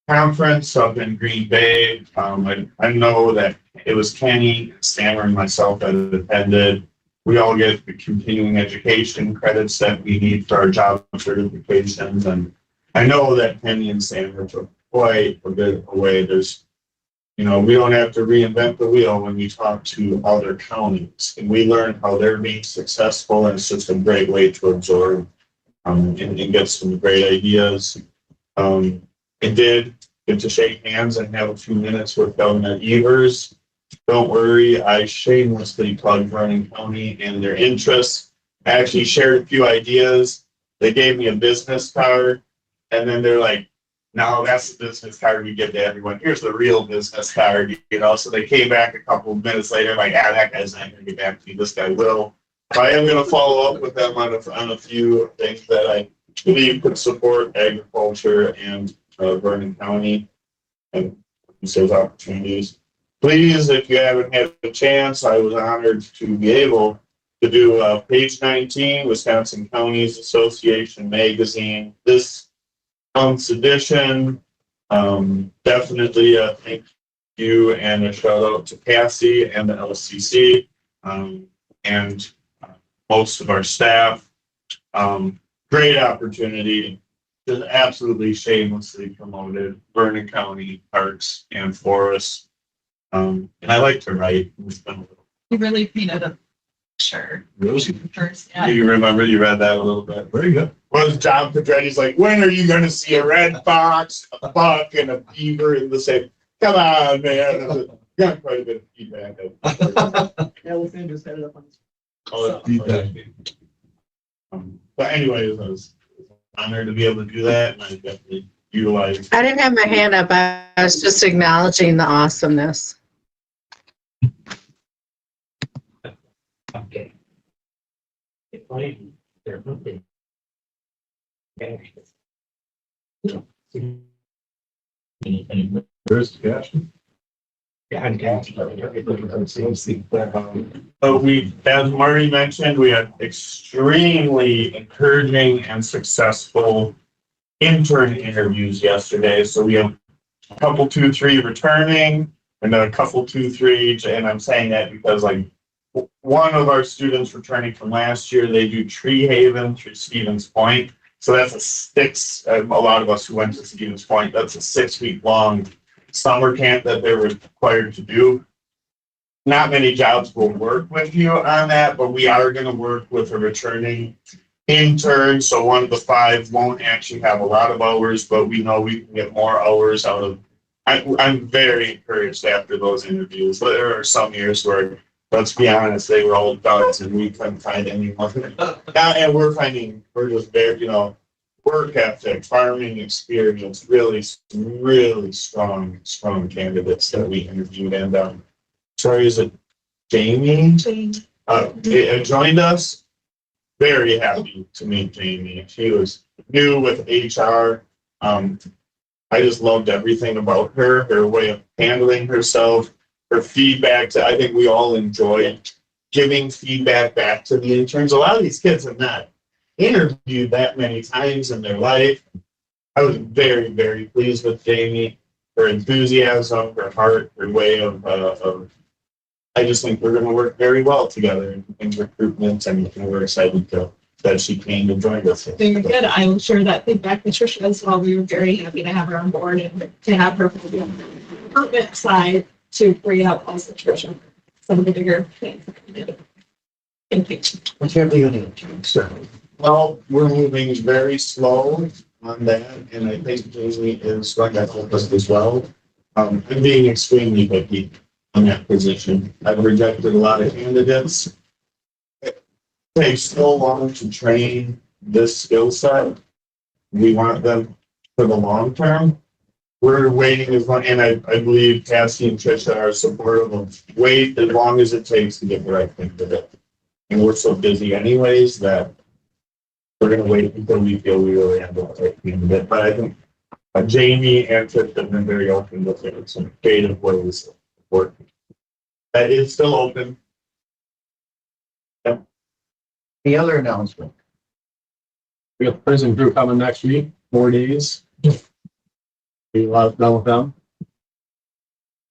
conference up in Green Bay. I know that it was Kenny, Stammer, and myself that attended. We all get the continuing education credits that we need for our job certifications. And I know that Kenny and Stammer took quite a bit away. There's, we don't have to reinvent the wheel when we talk to other counties. And we learn how they're being successful, and it's just a great way to absorb and get some great ideas. It did get to shake hands and have a few minutes with Governor Evers. Don't worry, I shamelessly plugged Vernon County and their interests. I actually shared a few ideas. They gave me a business card, and then they're like, no, that's the business card we give to everyone. Here's the real business card, So they came back a couple of minutes later, like, that guy's not going to get back to me. This guy will. I am going to follow up with them on a few things that I believe could support agriculture and Vernon County and those opportunities. Please, if you haven't had a chance, I was honored to be able to do page 19, Wisconsin Counties Association magazine. This month's edition. Definitely thank you and a shout out to Cassie and the LCC and most of our staff. Great opportunity. Just absolutely shamelessly promoted Vernon County Parks and Forests. And I like to write. You really painted a picture. Really? First, Do you remember you read that a little bit? Very good. Was John Pedretti's like, when are you going to see a red fox, a buck, and a beaver in the same? Come on, man. Got quite a bit of feedback. Alexander set it up on But anyways, I was honored to be able to do that, and I definitely utilized. I didn't have my hand up. I was just acknowledging the awesomeness. Okay. There's discussion. We, as Marty mentioned, we had extremely encouraging and successful intern interviews yesterday. So we have a couple, 2, 3 returning, and then a couple, 2, 3, and I'm saying that because one of our students returning from last year, they do Tree Haven through Stevens Point. So that's a lot of us who went to Stevens Point, that's a 6-week long summer camp that they're required to do. Not many jobs will work with you on that, but we are going to work with a returning intern. So one of the 5 won't actually have a lot of hours, but we know we can get more hours out of. I'm very encouraged after those interviews. There are some years where, let's be honest, they were all duds and we couldn't find anyone. And we're just very, work ethic, farming experience, really, really strong candidates that we interviewed. And sorry, is it Jamie? Joined us. Very happy to meet Jamie. She was new with HR. I just loved everything about her way of handling herself, her feedback. I think we all enjoyed giving feedback back to the interns. A lot of these kids have not interviewed that many times in their life. I was very, very pleased with Jamie, her enthusiasm, her heart, her way of I just think we're going to work very well together in recruitment, and we're excited that she came and joined us. Very good. I will share that feedback with Tricia as well. We were very happy to have her on board and to have her for the recruitment side to bring out also Tricia, some of the bigger things. Thank you. What's happening? Well, we're moving very slow on that, and I think Jamie is going to help us as well. I'm being extremely picky on that position. I've rejected a lot of candidates. It takes so long to train this skill set. We want them for the long term. we're waiting as long, and I believe Cassie and Trisha are supportive of wait as long as it takes to get the right thing to it. And we're so busy anyways that we're gonna wait until we feel we really have the end of it. But I think Jamie and Trisha have been very open with it. Some creative ways of working. That is still open. The other announcement. We got the prison group coming next week, 4 days. Be a lot done with them.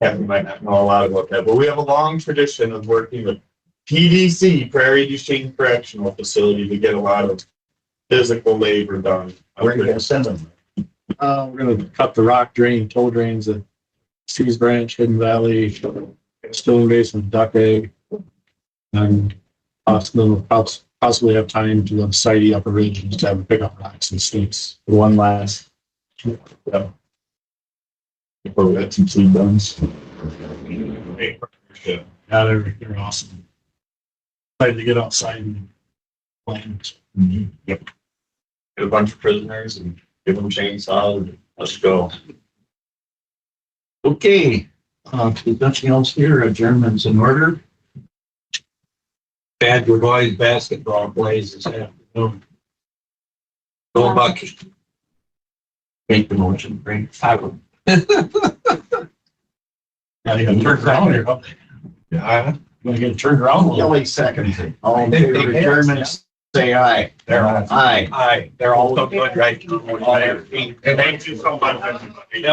Yeah, we might not know a lot about that, but we have a long tradition of working with PDC, Prairie du Chien Correctional Facility, to get a lot of physical labor done. Where are you gonna send them? We're gonna cut the rock drain, toe drains at Steve's Branch, Hidden Valley, Stone Basin, Duck Egg. And possibly have time to go site up a ridge and just have a pickup rocks and stakes. One last. Yeah. Before we got some seed duns. Yeah, they're awesome. Excited to get outside and plant. Yep. Get a bunch of prisoners and give them chainsaws and let's go. Okay, there's nothing else here, adjournment's in order. Bad boys basketball plays this afternoon. Go Bucks. Make the motion, bring. I would. Now you gotta turn around here. Yeah. Gonna get turned around a little. Kelly seconds. All in favor of adjournment, say aye. They're all Aye. Aye. They're all so good right now. And thank you so much, everybody.